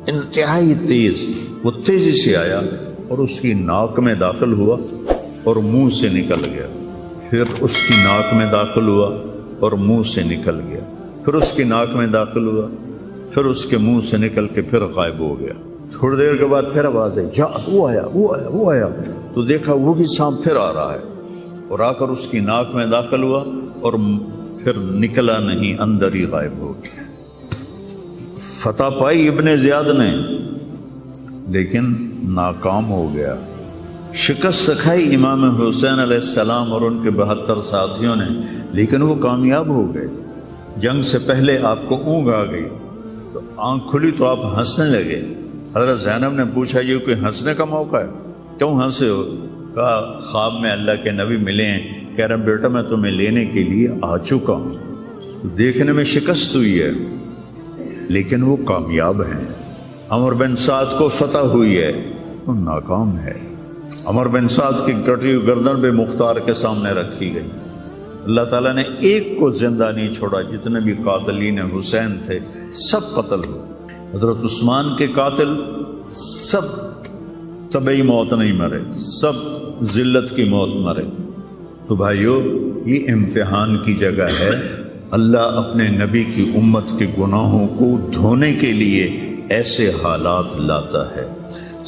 انتہائی تیز، وہ تیزی سے آیا اور اس کی ناک میں داخل ہوا اور منہ سے نکل گیا، پھر اس کی ناک میں داخل ہوا اور منہ سے نکل گیا، پھر اس کی ناک میں داخل ہوا، پھر اس کے منہ سے نکل کے پھر غائب ہو گیا۔ تھوڑی دیر کے بعد پھر آواز ہے، جاءت، وہ آیا وہ آیا وہ آیا۔ تو دیکھا وہی سانپ پھر آ رہا ہے اور آ کر اس کی ناک میں داخل ہوا اور پھر نکلا نہیں، اندر ہی غائب ہو گیا۔ فتح پائی ابن زیاد نے لیکن ناکام ہو گیا۔ شکست کھائی امام حسین علیہ السلام اور ان کے 72 ساتھیوں نے، لیکن وہ کامیاب ہو گئے۔ جنگ سے پہلے آپ کو اونگ آ گئی تو آنکھ کھلی تو آپ ہنسنے لگے۔ حضرت زینب نے پوچھا یہ کوئی ہنسنے کا موقع ہے، کیوں ہنسے ہو؟ کہا خواب میں اللہ کے نبی ملے ہیں، کہہ رہے بیٹا میں تمہیں لینے کے لیے آ چکا ہوں۔ دیکھنے میں شکست ہوئی ہے لیکن وہ کامیاب ہیں۔ عمر بن سعد کو فتح ہوئی ہے، وہ ناکام ہے۔ عمر بن سعد کی کٹی ہوئی گردن بے مختار کے سامنے رکھی گئی۔ اللہ تعالیٰ نے ایک کو زندہ نہیں چھوڑا، جتنے بھی قاتلین حسین تھے سب قتل ہوئے۔ حضرت عثمان کے قاتل سب طبعی موت نہیں مرے، سب ذلت کی موت مرے۔ تو بھائیو یہ امتحان کی جگہ ہے۔ اللہ اپنے نبی کی امت کے گناہوں کو دھونے کے لیے ایسے حالات لاتا ہے۔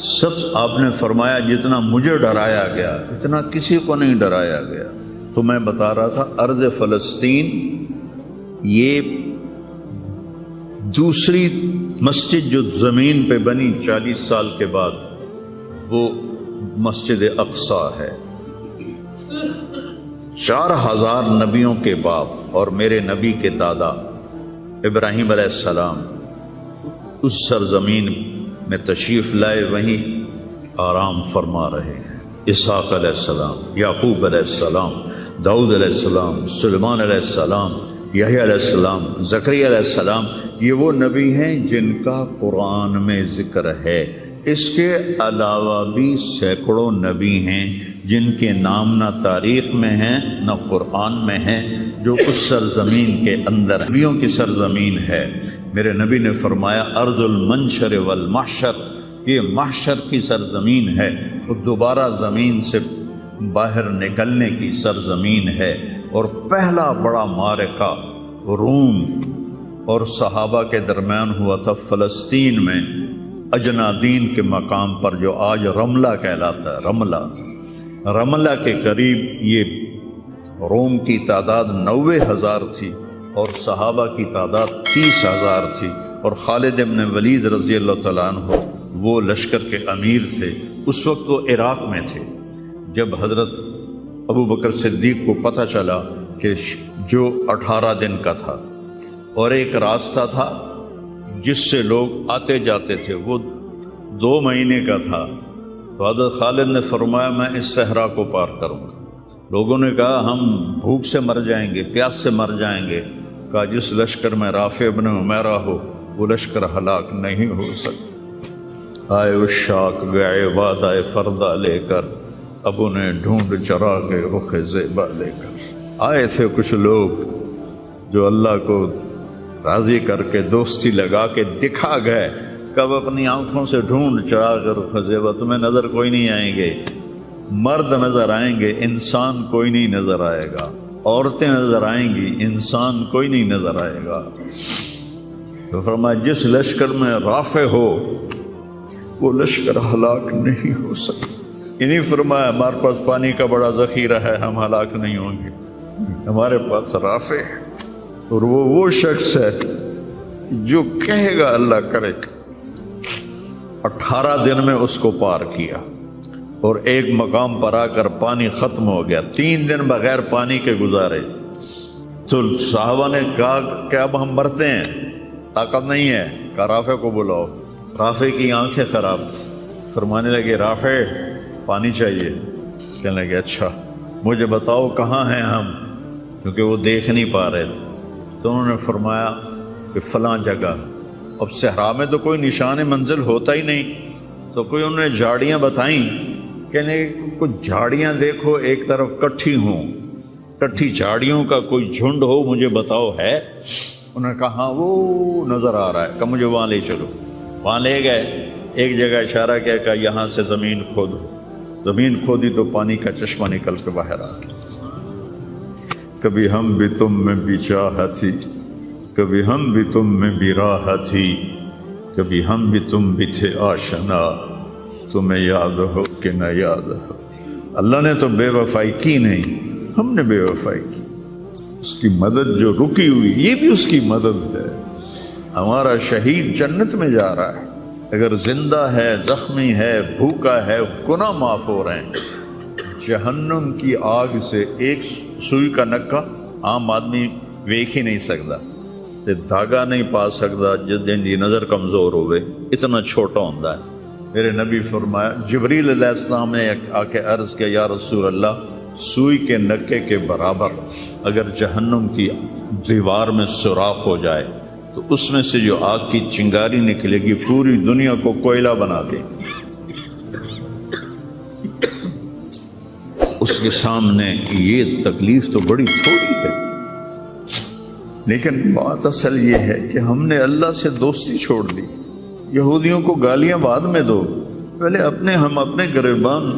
سب آپ نے فرمایا جتنا مجھے ڈرایا گیا اتنا کسی کو نہیں ڈرایا گیا۔ تو میں بتا رہا تھا ارض فلسطین یہ دوسری مسجد جو زمین پہ بنی 40 سال کے بعد، وہ مسجد اقصی ہے۔ 4000 نبیوں کے باپ اور میرے نبی کے دادا ابراہیم علیہ السلام اس سرزمین میں تشریف لائے، وہیں آرام فرما رہے ہیں۔ اسحاق علیہ السلام، یعقوب علیہ السلام، داؤد علیہ السلام، سلیمان علیہ السلام، یحییٰ علیہ السلام، زکریا علیہ السلام، یہ وہ نبی ہیں جن کا قرآن میں ذکر ہے۔ اس کے علاوہ بھی سینکڑوں نبی ہیں جن کے نام نہ تاریخ میں ہیں نہ قرآن میں ہیں، جو اس سرزمین کے اندر نبیوں کی سرزمین ہے۔ میرے نبی نے فرمایا ارض المنشر والمحشر، یہ محشر کی سرزمین ہے، وہ دوبارہ زمین سے باہر نکلنے کی سرزمین ہے۔ اور پہلا بڑا معرکہ روم اور صحابہ کے درمیان ہوا تھا فلسطین میں، اجنادین کے مقام پر، جو آج رملہ کہلاتا ہے۔ رملہ کے قریب یہ روم کی تعداد 90,000 تھی اور صحابہ کی تعداد 30,000 تھی، اور خالد بن ولید رضی اللہ تعالیٰ عنہ وہ لشکر کے امیر تھے۔ اس وقت وہ عراق میں تھے۔ جب حضرت ابو بکر صدیق کو پتہ چلا کہ جو 18 دن کا تھا اور ایک راستہ تھا جس سے لوگ آتے جاتے تھے وہ 2 مہینے کا تھا، تو حضرت خالد نے فرمایا میں اس صحرا کو پار کروں گا۔ لوگوں نے کہا ہم بھوک سے مر جائیں گے، پیاس سے مر جائیں گے۔ کہا جس لشکر میں رافع ابن عمیرہ ہو وہ لشکر ہلاک نہیں ہو سکتا۔ آئے اشاق گئے وعدہ فردہ لے کر، اب انہیں ڈھونڈ چرا کے رخ زیبا لے کر۔ آئے تھے کچھ لوگ جو اللہ کو راضی کر کے دوستی لگا کے دکھا گئے، کب اپنی آنکھوں سے ڈھونڈ چرا کر رخ زیبا، تمہیں نظر کوئی نہیں آئیں گے، مرد نظر آئیں گے، انسان کوئی نہیں نظر آئے گا، عورتیں نظر آئیں گی، انسان کوئی نہیں نظر آئے گا۔ تو فرمایا جس لشکر میں رافع ہو وہ لشکر ہلاک نہیں ہو سکتا۔ انہیں فرمایا ہمارے پاس پانی کا بڑا ذخیرہ ہے، ہم ہلاک نہیں ہوں گے، ہمارے پاس رافع ہے، اور وہ شخص ہے جو کہے گا اللہ کرے گا۔ 18 دن میں اس کو پار کیا، اور ایک مقام پر آ کر پانی ختم ہو گیا۔ 3 دن بغیر پانی کے گزارے تو صحابہ نے کہا کہ اب ہم مرتے ہیں، طاقت نہیں ہے۔ کہا رافع کو بلاؤ۔ رافع کی آنکھیں خراب تھی، فرمانے لگے رافع پانی چاہیے۔ کہنے لگے اچھا مجھے بتاؤ کہاں ہیں ہم، کیونکہ وہ دیکھ نہیں پا رہے تھے۔ تو انہوں نے فرمایا کہ فلاں جگہ۔ اب صحرا میں تو کوئی نشان منزل ہوتا ہی نہیں، تو کوئی انہوں نے جھاڑیاں بتائیں، کہنے کچھ جھاڑیاں دیکھو ایک طرف کٹھی ہوں، کٹھی جھاڑیوں کا کوئی جھنڈ ہو، مجھے بتاؤ ہے؟ انہوں نے کہا ہاں وہ نظر آ رہا ہے، کہ مجھے وہاں لے چلو۔ وہاں لے گئے، ایک جگہ اشارہ کیا کہ یہاں سے زمین کھودو۔ زمین کھودی تو پانی کا چشمہ نکل کے باہر آ گیا۔ کبھی ہم بھی تم میں بھی چاہت تھی، کبھی ہم بھی تم میں بھی راحت تھی، کبھی ہم بھی تم بھی تھے آشنا، تمہیں یاد ہو کہ نہ یاد ہو۔ اللہ نے تو بے وفائی کی نہیں، ہم نے بے وفائی کی۔ اس کی مدد جو رکی ہوئی، یہ بھی اس کی مدد ہے۔ ہمارا شہید جنت میں جا رہا ہے، اگر زندہ ہے، زخمی ہے، بھوکا ہے، گناہ معاف ہو رہے ہیں۔ جہنم کی آگ سے ایک سوئی کا نکا عام آدمی ویکھ ہی نہیں سکتا، دھاگا نہیں پا سکتا، جن کی نظر کمزور ہوئے، اتنا چھوٹا ہوتا ہے۔ میرے نبی فرمایا، جبریل علیہ السلام نے آ کے عرض کیا، یا رسول اللہ، سوئی کے نکے کے برابر اگر جہنم کی دیوار میں سوراخ ہو جائے تو اس میں سے جو آگ کی چنگاری نکلے گی پوری دنیا کو کوئلہ بنا دے گی۔ اس کے سامنے یہ تکلیف تو بڑی تھوڑی ہے، لیکن بات اصل یہ ہے کہ ہم نے اللہ سے دوستی چھوڑ دی۔ یہودیوں کو گالیاں بعد میں دو، پہلے ہم اپنے گریبان۔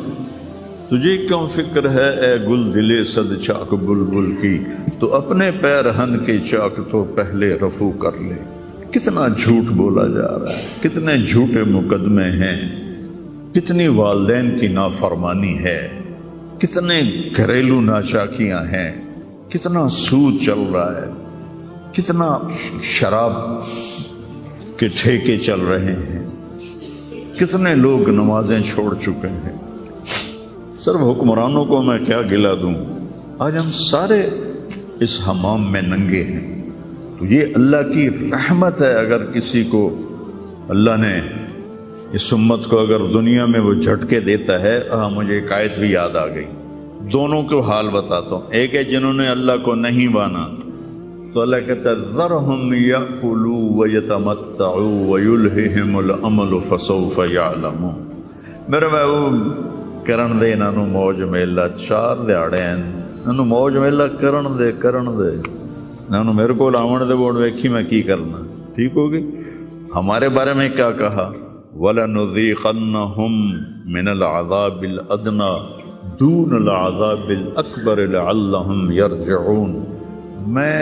تجھے کیوں فکر ہے اے گل دلے صد چاک بلبل کی، تو اپنے پیرہن کی چاک تو پہلے رفو کر لے۔ کتنا جھوٹ بولا جا رہا ہے، کتنے جھوٹے مقدمے ہیں، کتنی والدین کی نافرمانی ہے، کتنے گھریلو ناچاکیاں ہیں، کتنا سود چل رہا ہے، کتنا شراب کے ٹھیکے چل رہے ہیں، کتنے لوگ نمازیں چھوڑ چکے ہیں۔ صرف حکمرانوں کو میں کیا گلہ دوں، آج ہم سارے اس حمام میں ننگے ہیں۔ تو یہ اللہ کی رحمت ہے، اگر کسی کو اللہ نے اس امت کو اگر دنیا میں وہ جھٹکے دیتا ہے۔ مجھے ایک آیت بھی یاد آ گئی، دونوں کو حال بتاتا ہوں۔ ایک ہے جنہوں نے اللہ کو نہیں مانا، تو اللہ کہتا ہے ذرہم یأکلوا ویتمتعوا ویلہہم الامل فسوف یعلمون۔ میرے محبوب کرن دے انہوں موج میلہ، 4 دیہڑے ہیں انہوں موج میلہ کرن دے انہوں میرے کو آون دے بوڑ ویکھی میں کی کرنا، ٹھیک ہوگی۔ ہمارے بارے میں کیا کہا، وَلَنُذِيقَنَّهُمْ مِنَ الْعَذَابِ الْأَدْنَى دُونَ الْعَذَابِ الْأَكْبَرِ لَعَلَّهُمْ يَرْجِعُونَ۔ میں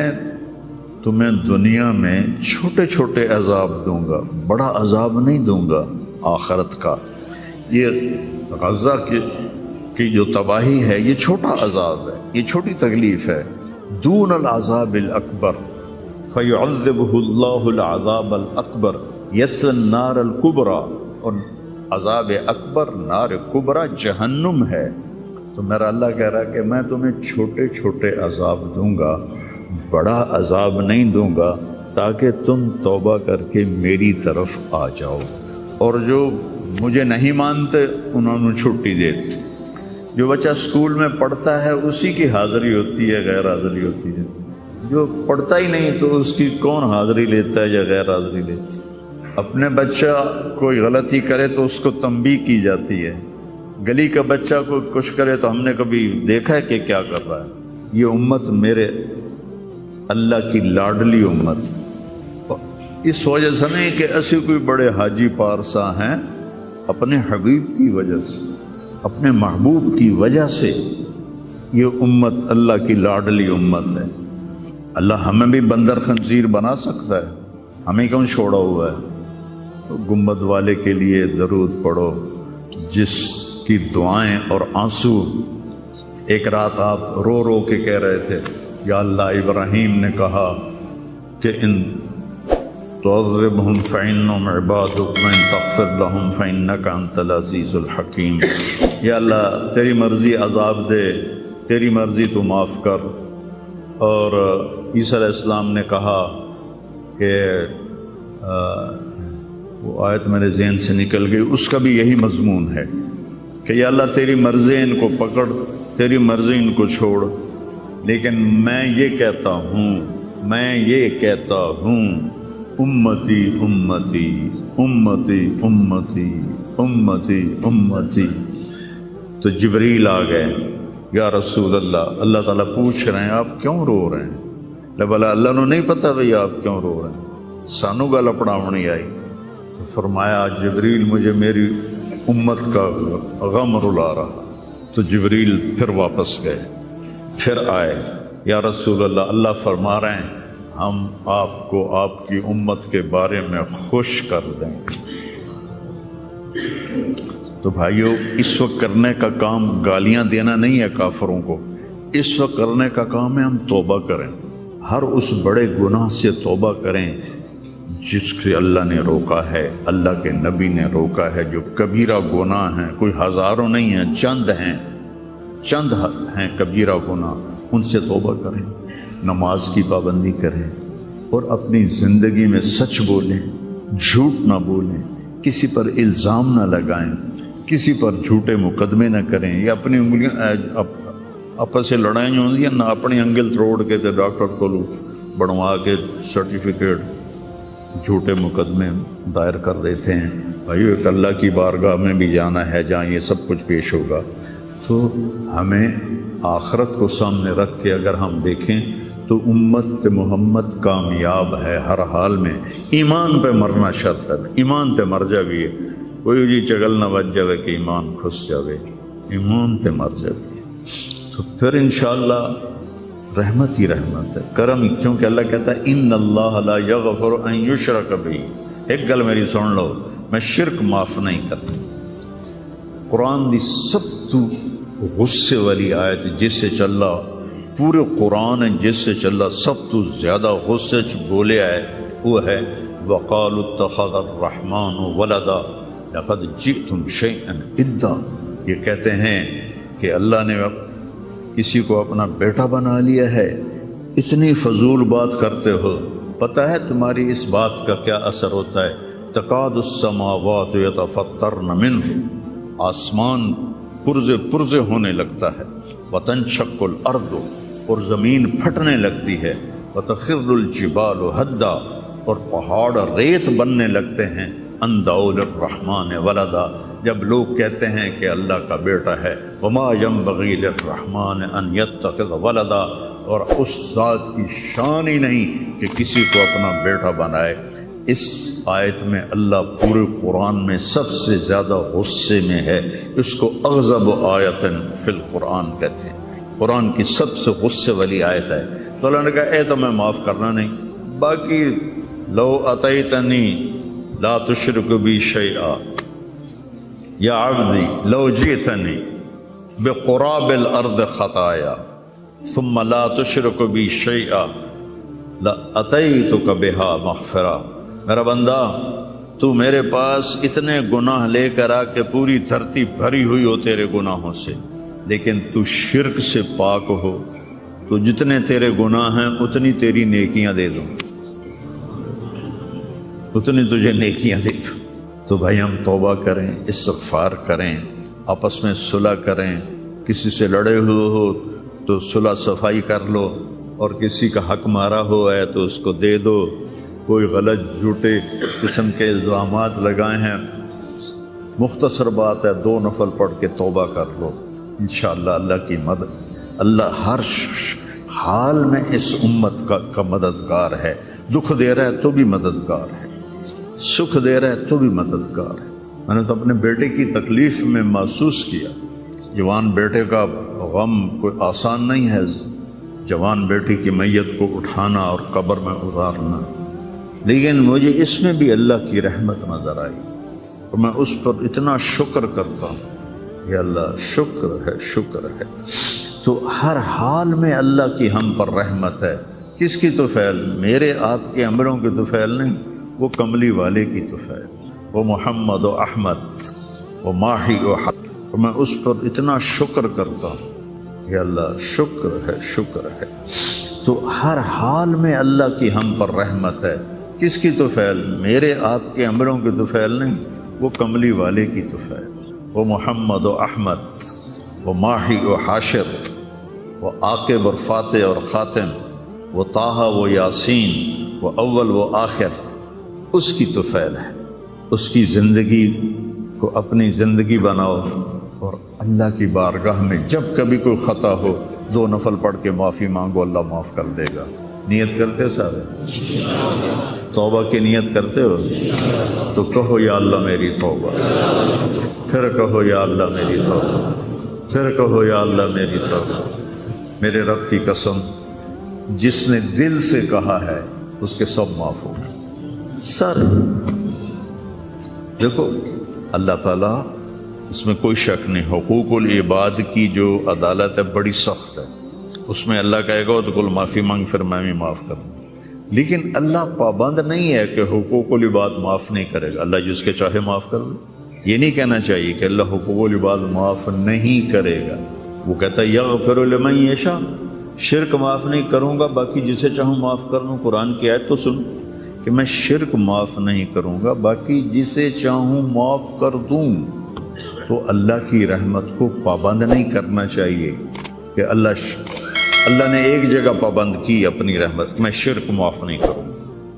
تمہیں دنیا میں چھوٹے چھوٹے عذاب دوں گا، بڑا عذاب نہیں دوں گا آخرت کا۔ یہ غزہ کی جو تباہی ہے یہ چھوٹا عذاب ہے، یہ چھوٹی تکلیف ہے۔ دون العذاب الاکبر فیعذبہ اللہ العذاب الاکبر یصلی النار الکبریٰ، اور عذاب اکبر نار کبریٰ جہنم ہے۔ تو میرا اللہ کہہ رہا ہے کہ میں تمہیں چھوٹے چھوٹے عذاب دوں گا، بڑا عذاب نہیں دوں گا، تاکہ تم توبہ کر کے میری طرف آ جاؤ، اور جو مجھے نہیں مانتے انہوں نے چھٹی دیتے۔ جو بچہ اسکول میں پڑھتا ہے اسی کی حاضری ہوتی ہے، غیر حاضری ہوتی ہے۔ جو پڑھتا ہی نہیں تو اس کی کون حاضری لیتا ہے یا غیر حاضری لیتا ہے۔ اپنے بچہ کوئی غلطی کرے تو اس کو تنبیہ کی جاتی ہے، گلی کا بچہ کو کچھ کرے تو ہم نے کبھی دیکھا ہے کہ کیا کر رہا ہے۔ یہ امت میرے اللہ کی لاڈلی امت، اس وجہ سے نہیں کہ ایسے کوئی بڑے حاجی پارسا ہیں، اپنے حبیب کی وجہ سے، اپنے محبوب کی وجہ سے یہ امت اللہ کی لاڈلی امت ہے۔ اللہ ہمیں بھی بندر خنزیر بنا سکتا ہے، ہمیں کیوں چھوڑا ہوا ہے؟ تو گنبد والے کے لیے درود پڑھو، جس کی دعائیں اور آنسو ایک رات آپ رو رو کے کہہ رہے تھے، یا اللہ ابراہیم نے کہا کہ ان تعذبهم فإنهم عبادك وإن تغفر لهم فإنك أنت العزيز الحكيم۔ یا اللہ تیری مرضی عذاب دے، تیری مرضی تو معاف کر۔ اور عیسیٰ علیہ السلام نے کہا کہ وہ آیت میرے ذہن سے نکل گئی، اس کا بھی یہی مضمون ہے کہ یا اللہ تیری مرضی ان کو پکڑ، تیری مرضی ان کو چھوڑ، لیکن میں یہ کہتا ہوں امتی امتی امتی امتی امتی امتی۔ تو جبریل آ گئے، یا رسول اللہ، اللہ تعالیٰ پوچھ رہے ہیں آپ کیوں رو رہے ہیں؟ بلا اللہ نو نہیں پتا بھئی آپ کیوں رو رہے ہیں، سانو گل اپڑاونی آئی۔ تو فرمایا جبریل مجھے میری امت کا غم رلا رہا۔ تو جبریل پھر واپس گئے، پھر آئے، یا رسول اللہ، اللہ فرما رہے ہیں ہم آپ کو آپ کی امت کے بارے میں خوش کر دیں۔ تو بھائیو، اس وقت کرنے کا کام گالیاں دینا نہیں ہے کافروں کو، اس وقت کرنے کا کام ہے ہم توبہ کریں، ہر اس بڑے گناہ سے توبہ کریں جس سے اللہ نے روکا ہے، اللہ کے نبی نے روکا ہے، جو کبیرہ گناہ ہیں، کوئی ہزاروں نہیں ہیں، چند ہیں کبیرہ گناہ، ان سے توبہ کریں، نماز کی پابندی کریں اور اپنی زندگی میں سچ بولیں، جھوٹ نہ بولیں، کسی پر الزام نہ لگائیں، کسی پر جھوٹے مقدمے نہ کریں، یا اپنی انگلیاں آپس سے لڑائیں ہوتی ہیں نہ، اپنی انگل توڑ کے تو ڈاکٹر کو بنوا کے سرٹیفکیٹ جھوٹے مقدمے دائر کر دیتے ہیں۔ بھائیو، ایک اللہ کی بارگاہ میں بھی جانا ہے جہاں یہ سب کچھ پیش ہوگا، تو ہمیں آخرت کو سامنے رکھ کے اگر ہم دیکھیں تو امت محمد کامیاب ہے ہر حال میں۔ ایمان پہ مرنا شرط ہے، ایمان تے مر جاویے، کوئی جی چگل نہ بچ جاوے کہ ایمان کھس جاوے، ایمان تے مر جاوے تو پھر انشاءاللہ رحمت ہی رحمت ہے، کرم، کیونکہ اللہ کہتا ہے ان اللہ لا یغفر ان یشرک بہ۔ ایک گل میری سن لو، میں شرک معاف نہیں کرتا۔ قرآن دی سب تو غصے والی آیت جس سے چلا پورے قرآن جس سے چلا سب تو زیادہ غصے چ بولے آئے وہ ہے وَقَالُوا اتَّخَذَ الرَّحْمَنُ وَلَدًا لَقَدْ جِئْتُمْ شَيْئًا إِدًّا۔ یہ کہتے ہیں کہ اللہ نے کسی کو اپنا بیٹا بنا لیا ہے، اتنی فضول بات کرتے ہو، پتہ ہے تمہاری اس بات کا کیا اثر ہوتا ہے؟ تَكَادُ السَّمَاوَاتُ يَتَفَطَّرْنَ مِنْهُ، آسمان پرزے ہونے لگتا ہے، وَتَنشَقُّ الْأَرْضُ، اور زمین پھٹنے لگتی ہے، وَتَخِرُّ الْجِبَالُ هَدًّا، اور پہاڑ ریت بننے لگتے ہیں، أَن دَعَوْا لِلرَّحْمَنِ وَلَدًا، جب لوگ کہتے ہیں کہ اللہ کا بیٹا ہے، وَمَا يَنبَغِي لِلرَّحْمَنِ أَن يَتَّخِذَ وَلَدًا، اور اس ذات کی شان ہی نہیں کہ کسی کو اپنا بیٹا بنائے۔ اس آیت میں اللہ پورے قرآن میں سب سے زیادہ غصے میں ہے، اس کو اغضب آیت فی القرآن کہتے ہیں، قرآن کی سب سے غصے والی آیت ہے۔ تو اللہ نے کہا اے تو میں معاف کرنا نہیں، باقی لو اتیتنی لا تشرک بی شیئا یا عبدی لو جئتنی بقراب الارض خطایا ثم لا تشرک بی شیئا لاتیتک بہا مغفرہ۔ میرا بندہ، تو میرے پاس اتنے گناہ لے کر آ کے پوری دھرتی بھری ہوئی ہو تیرے گناہوں سے، لیکن تو شرک سے پاک ہو، تو جتنے تیرے گناہ ہیں اتنی تیری نیکیاں دے دوں، اتنی تجھے نیکیاں دے دوں۔ تو بھائی ہم توبہ کریں، استغفار کریں، آپس میں صلح کریں، کسی سے لڑے ہوئے ہو تو صلح صفائی کر لو، اور کسی کا حق مارا ہوا ہے تو اس کو دے دو، کوئی غلط جھوٹے قسم کے الزامات لگائے ہیں، مختصر بات ہے 2 نفل پڑھ کے توبہ کر لو، انشاءاللہ اللہ کی مدد، اللہ ہر حال میں اس امت کا مددگار ہے، دکھ دے رہا ہے تو بھی مددگار ہے، سکھ دے رہا ہے تو بھی مددگار ہے۔ میں نے تو اپنے بیٹے کی تکلیف میں محسوس کیا، جوان بیٹے کا غم کوئی آسان نہیں ہے، جوان بیٹی کی میت کو اٹھانا اور قبر میں اتارنا، لیکن مجھے اس میں بھی اللہ کی رحمت نظر آئی، اور میں اس پر اتنا شکر کرتا ہوں، یا اللہ شکر ہے، شکر ہے۔ تو ہر حال میں اللہ کی ہم پر رحمت ہے۔ کس کی طفیل؟ میرے آپ کے عملوں کی طفیل نہیں، وہ کملی والے کی طفیل، وہ محمد و احمد و ماہی و حق، اور میں اس پر اتنا شکر کرتا ہوں، یا اللہ شکر ہے، شکر ہے۔ تو ہر حال میں اللہ کی ہم پر رحمت ہے۔ کس کی طفیل؟ میرے آپ کے عملوں کی طفیل نہیں، وہ کملی والے کی طفیل، وہ محمد و احمد وہ ماہی و حاشر، وہ عاقب اور فاتح اور خاتم، وہ طٰہٰ و یاسین، وہ اول و آخر، اس کی طفیل ہے۔ اس کی زندگی کو اپنی زندگی بناؤ، اور اللہ کی بارگاہ میں جب کبھی کوئی خطا ہو 2 نفل پڑھ کے معافی مانگو، اللہ معاف کر دے گا۔ نیت کرتے سارے؟ توبہ کی نیت کرتے ہو تو کہو یا اللہ میری توبہ، پھر کہو یا اللہ میری توبہ، پھر کہو یا اللہ میری توبہ۔ میرے رب کی قسم، جس نے دل سے کہا ہے اس کے سب معاف ہو گئے، سر۔ دیکھو اللہ تعالیٰ، اس میں کوئی شک نہیں، حقوق العباد کی جو عدالت ہے بڑی سخت ہے، اس میں اللہ کہے گا تو کل معافی مانگ، پھر میں بھی معاف کروں۔ لیکن اللہ پابند نہیں ہے کہ حقوق العباد معاف نہیں کرے گا، اللہ جس کے چاہے معاف کر دے۔ یہ نہیں کہنا چاہیے کہ اللہ حقوق العباد معاف نہیں کرے گا، وہ کہتا ہے یغفر لمن یشاء، شرک معاف نہیں کروں گا، باقی جسے چاہوں معاف کر دوں۔ قرآن کی آیت تو سن کہ میں شرک معاف نہیں کروں گا، باقی جسے چاہوں معاف کر دوں۔ تو اللہ کی رحمت کو پابند نہیں کرنا چاہیے کہ اللہ نے ایک جگہ پابند کی اپنی رحمت، میں شرک معاف نہیں کروں۔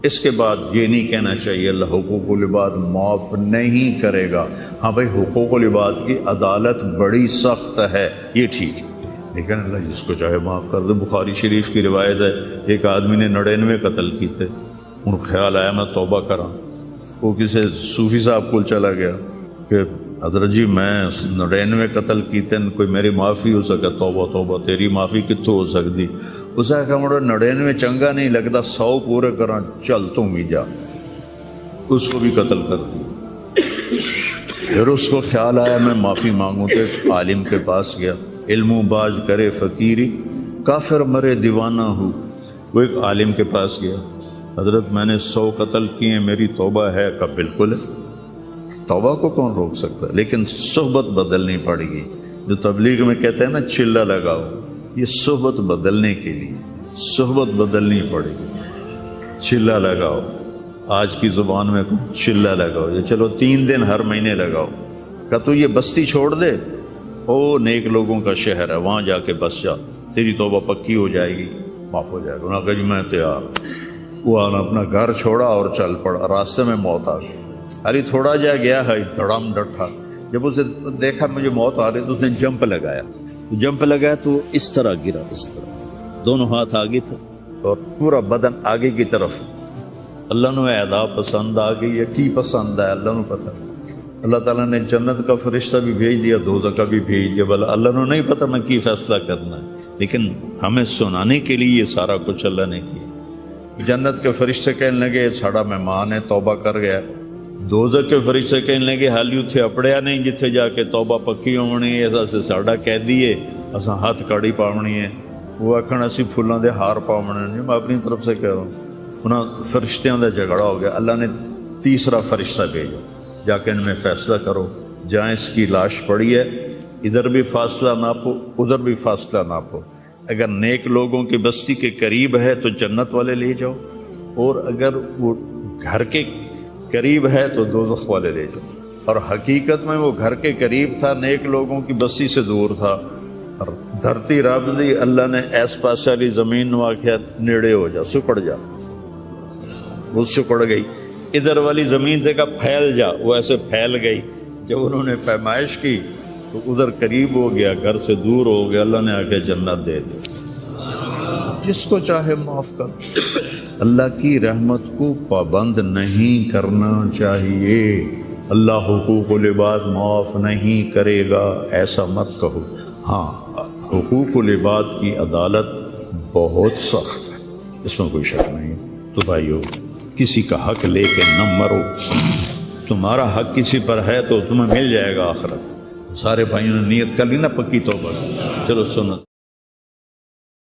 اس کے بعد یہ نہیں کہنا چاہیے اللہ حقوق العباد معاف نہیں کرے گا۔ ہاں بھائی، حقوق العباد کی عدالت بڑی سخت ہے، یہ ٹھیک ہے، لیکن اللہ جس کو چاہے معاف کر دے۔ بخاری شریف کی روایت ہے، ایک آدمی نے 99 قتل کیتے، ان کو خیال آیا میں توبہ کراں، وہ کسی صوفی صاحب کو چلا گیا کہ حضرت جی میں 99 قتل کیتے، کوئی میری معافی ہو سکے؟ توبہ توبہ، تیری معافی کتوں ہو سکتی؟ اس نے کہا مڑا 99 چنگا نہیں لگتا، 100 پورے کراں، چل تم بھی جا۔ اس کو بھی قتل کر دیا۔ پھر اس کو خیال آیا میں معافی مانگوں، تو عالم کے پاس گیا، علم و باز کرے فقیری، کافر مرے دیوانہ ہو۔ وہ ایک عالم کے پاس گیا، حضرت میں نے 100 قتل کیے، میری توبہ ہے؟ کہا بالکل ہے، توبہ کو کون روک سکتا ہے، لیکن صحبت بدلنی پڑے گی۔ جو تبلیغ میں کہتے ہیں نا چلہ لگاؤ، یہ صحبت بدلنے کے لیے صحبت بدلنی پڑے گی۔ چلہ لگاؤ، آج کی زبان میں چلہ لگاؤ، یہ چلو 3 دن ہر مہینے لگاؤ۔ کہ تو یہ بستی چھوڑ دے، او نیک لوگوں کا شہر ہے، وہاں جا کے بس جا، تیری توبہ پکی ہو جائے گی، معاف ہو جائے گا۔ انہوں نے کہا جی میں تیار۔ وہ اپنا گھر چھوڑا اور چل پڑا، راستے میں موت آ گئی۔ ارے تھوڑا جا گیا ہے، دھڑام ڈٹھا، جب اسے دیکھا مجھے موت آ رہی تو اس نے جمپ لگایا، جمپ لگایا تو اس طرح گرا، اس طرح دونوں ہاتھ آگے تھے اور پورا بدن آگے کی طرف۔ اللہ نے ادا پسند آ گئی ہے، کی پسند ہے اللہ نے پتہ۔ اللہ تعالیٰ نے جنت کا فرشتہ بھی بھیج دیا، دوزخ کا بھی بھیج دیا، بھلا اللہ نے نہیں پتہ میں کی فیصلہ کرنا ہے، لیکن ہمیں سنانے کے لیے یہ سارا کچھ اللہ نے کیا۔ جنت کے فرشتے کہنے لگے ساڑا مہمان ہے، توبہ کر گیا۔ دوزخ کے فرشتے کہنے لگے حالی اتھے اپڑیا نہیں جتھے جا کے توبہ پکی ہونی ہے، ایسا سے ساڑا کہہ دیے اساں ہاتھ کاڑی پاونی ہے۔ وہ آکھن اسی پھولاں دے ہار پاونے نہیں، میں اپنی طرف سے کہہ رہا ہوں۔ انہاں فرشتیاں دا جھگڑا ہو گیا، اللہ نے تیسرا فرشتہ بھیجا، جا کے ان میں فیصلہ کرو، جہاں اس کی لاش پڑی ہے ادھر بھی فاصلہ ناپو، ادھر بھی فاصلہ ناپو۔ اگر نیک لوگوں کی بستی کے قریب ہے تو جنت والے لے جاؤ، اور اگر وہ گھر کے قریب ہے تو دوزخ والے لے جاؤ۔ اور حقیقت میں وہ گھر کے قریب تھا، نیک لوگوں کی بستی سے دور تھا۔ اور دھرتی رب دی، اللہ نے ایس پاس والی زمین نو آخیا نیڑے ہو جا، سکڑ جا، وہ سکڑ گئی۔ ادھر والی زمین سے کہا پھیل جا، وہ ایسے پھیل گئی۔ جب انہوں نے پیمائش کی تو ادھر قریب ہو گیا، گھر سے دور ہو گیا، اللہ نے آگے جنت دے دی، جس کو چاہے معاف کر۔ اللہ کی رحمت کو پابند نہیں کرنا چاہیے۔ اللہ حقوق العباد معاف نہیں کرے گا ایسا مت کہو۔ ہاں، حقوق العباد کی عدالت بہت سخت ہے، اس میں کوئی شک نہیں۔ تو بھائیو، کسی کا حق لے کے نہ مرو، تمہارا حق کسی پر ہے تو تمہیں مل جائے گا آخرت۔ سارے بھائیوں نے نیت کر لی نا پکی توبہ، چلو سنت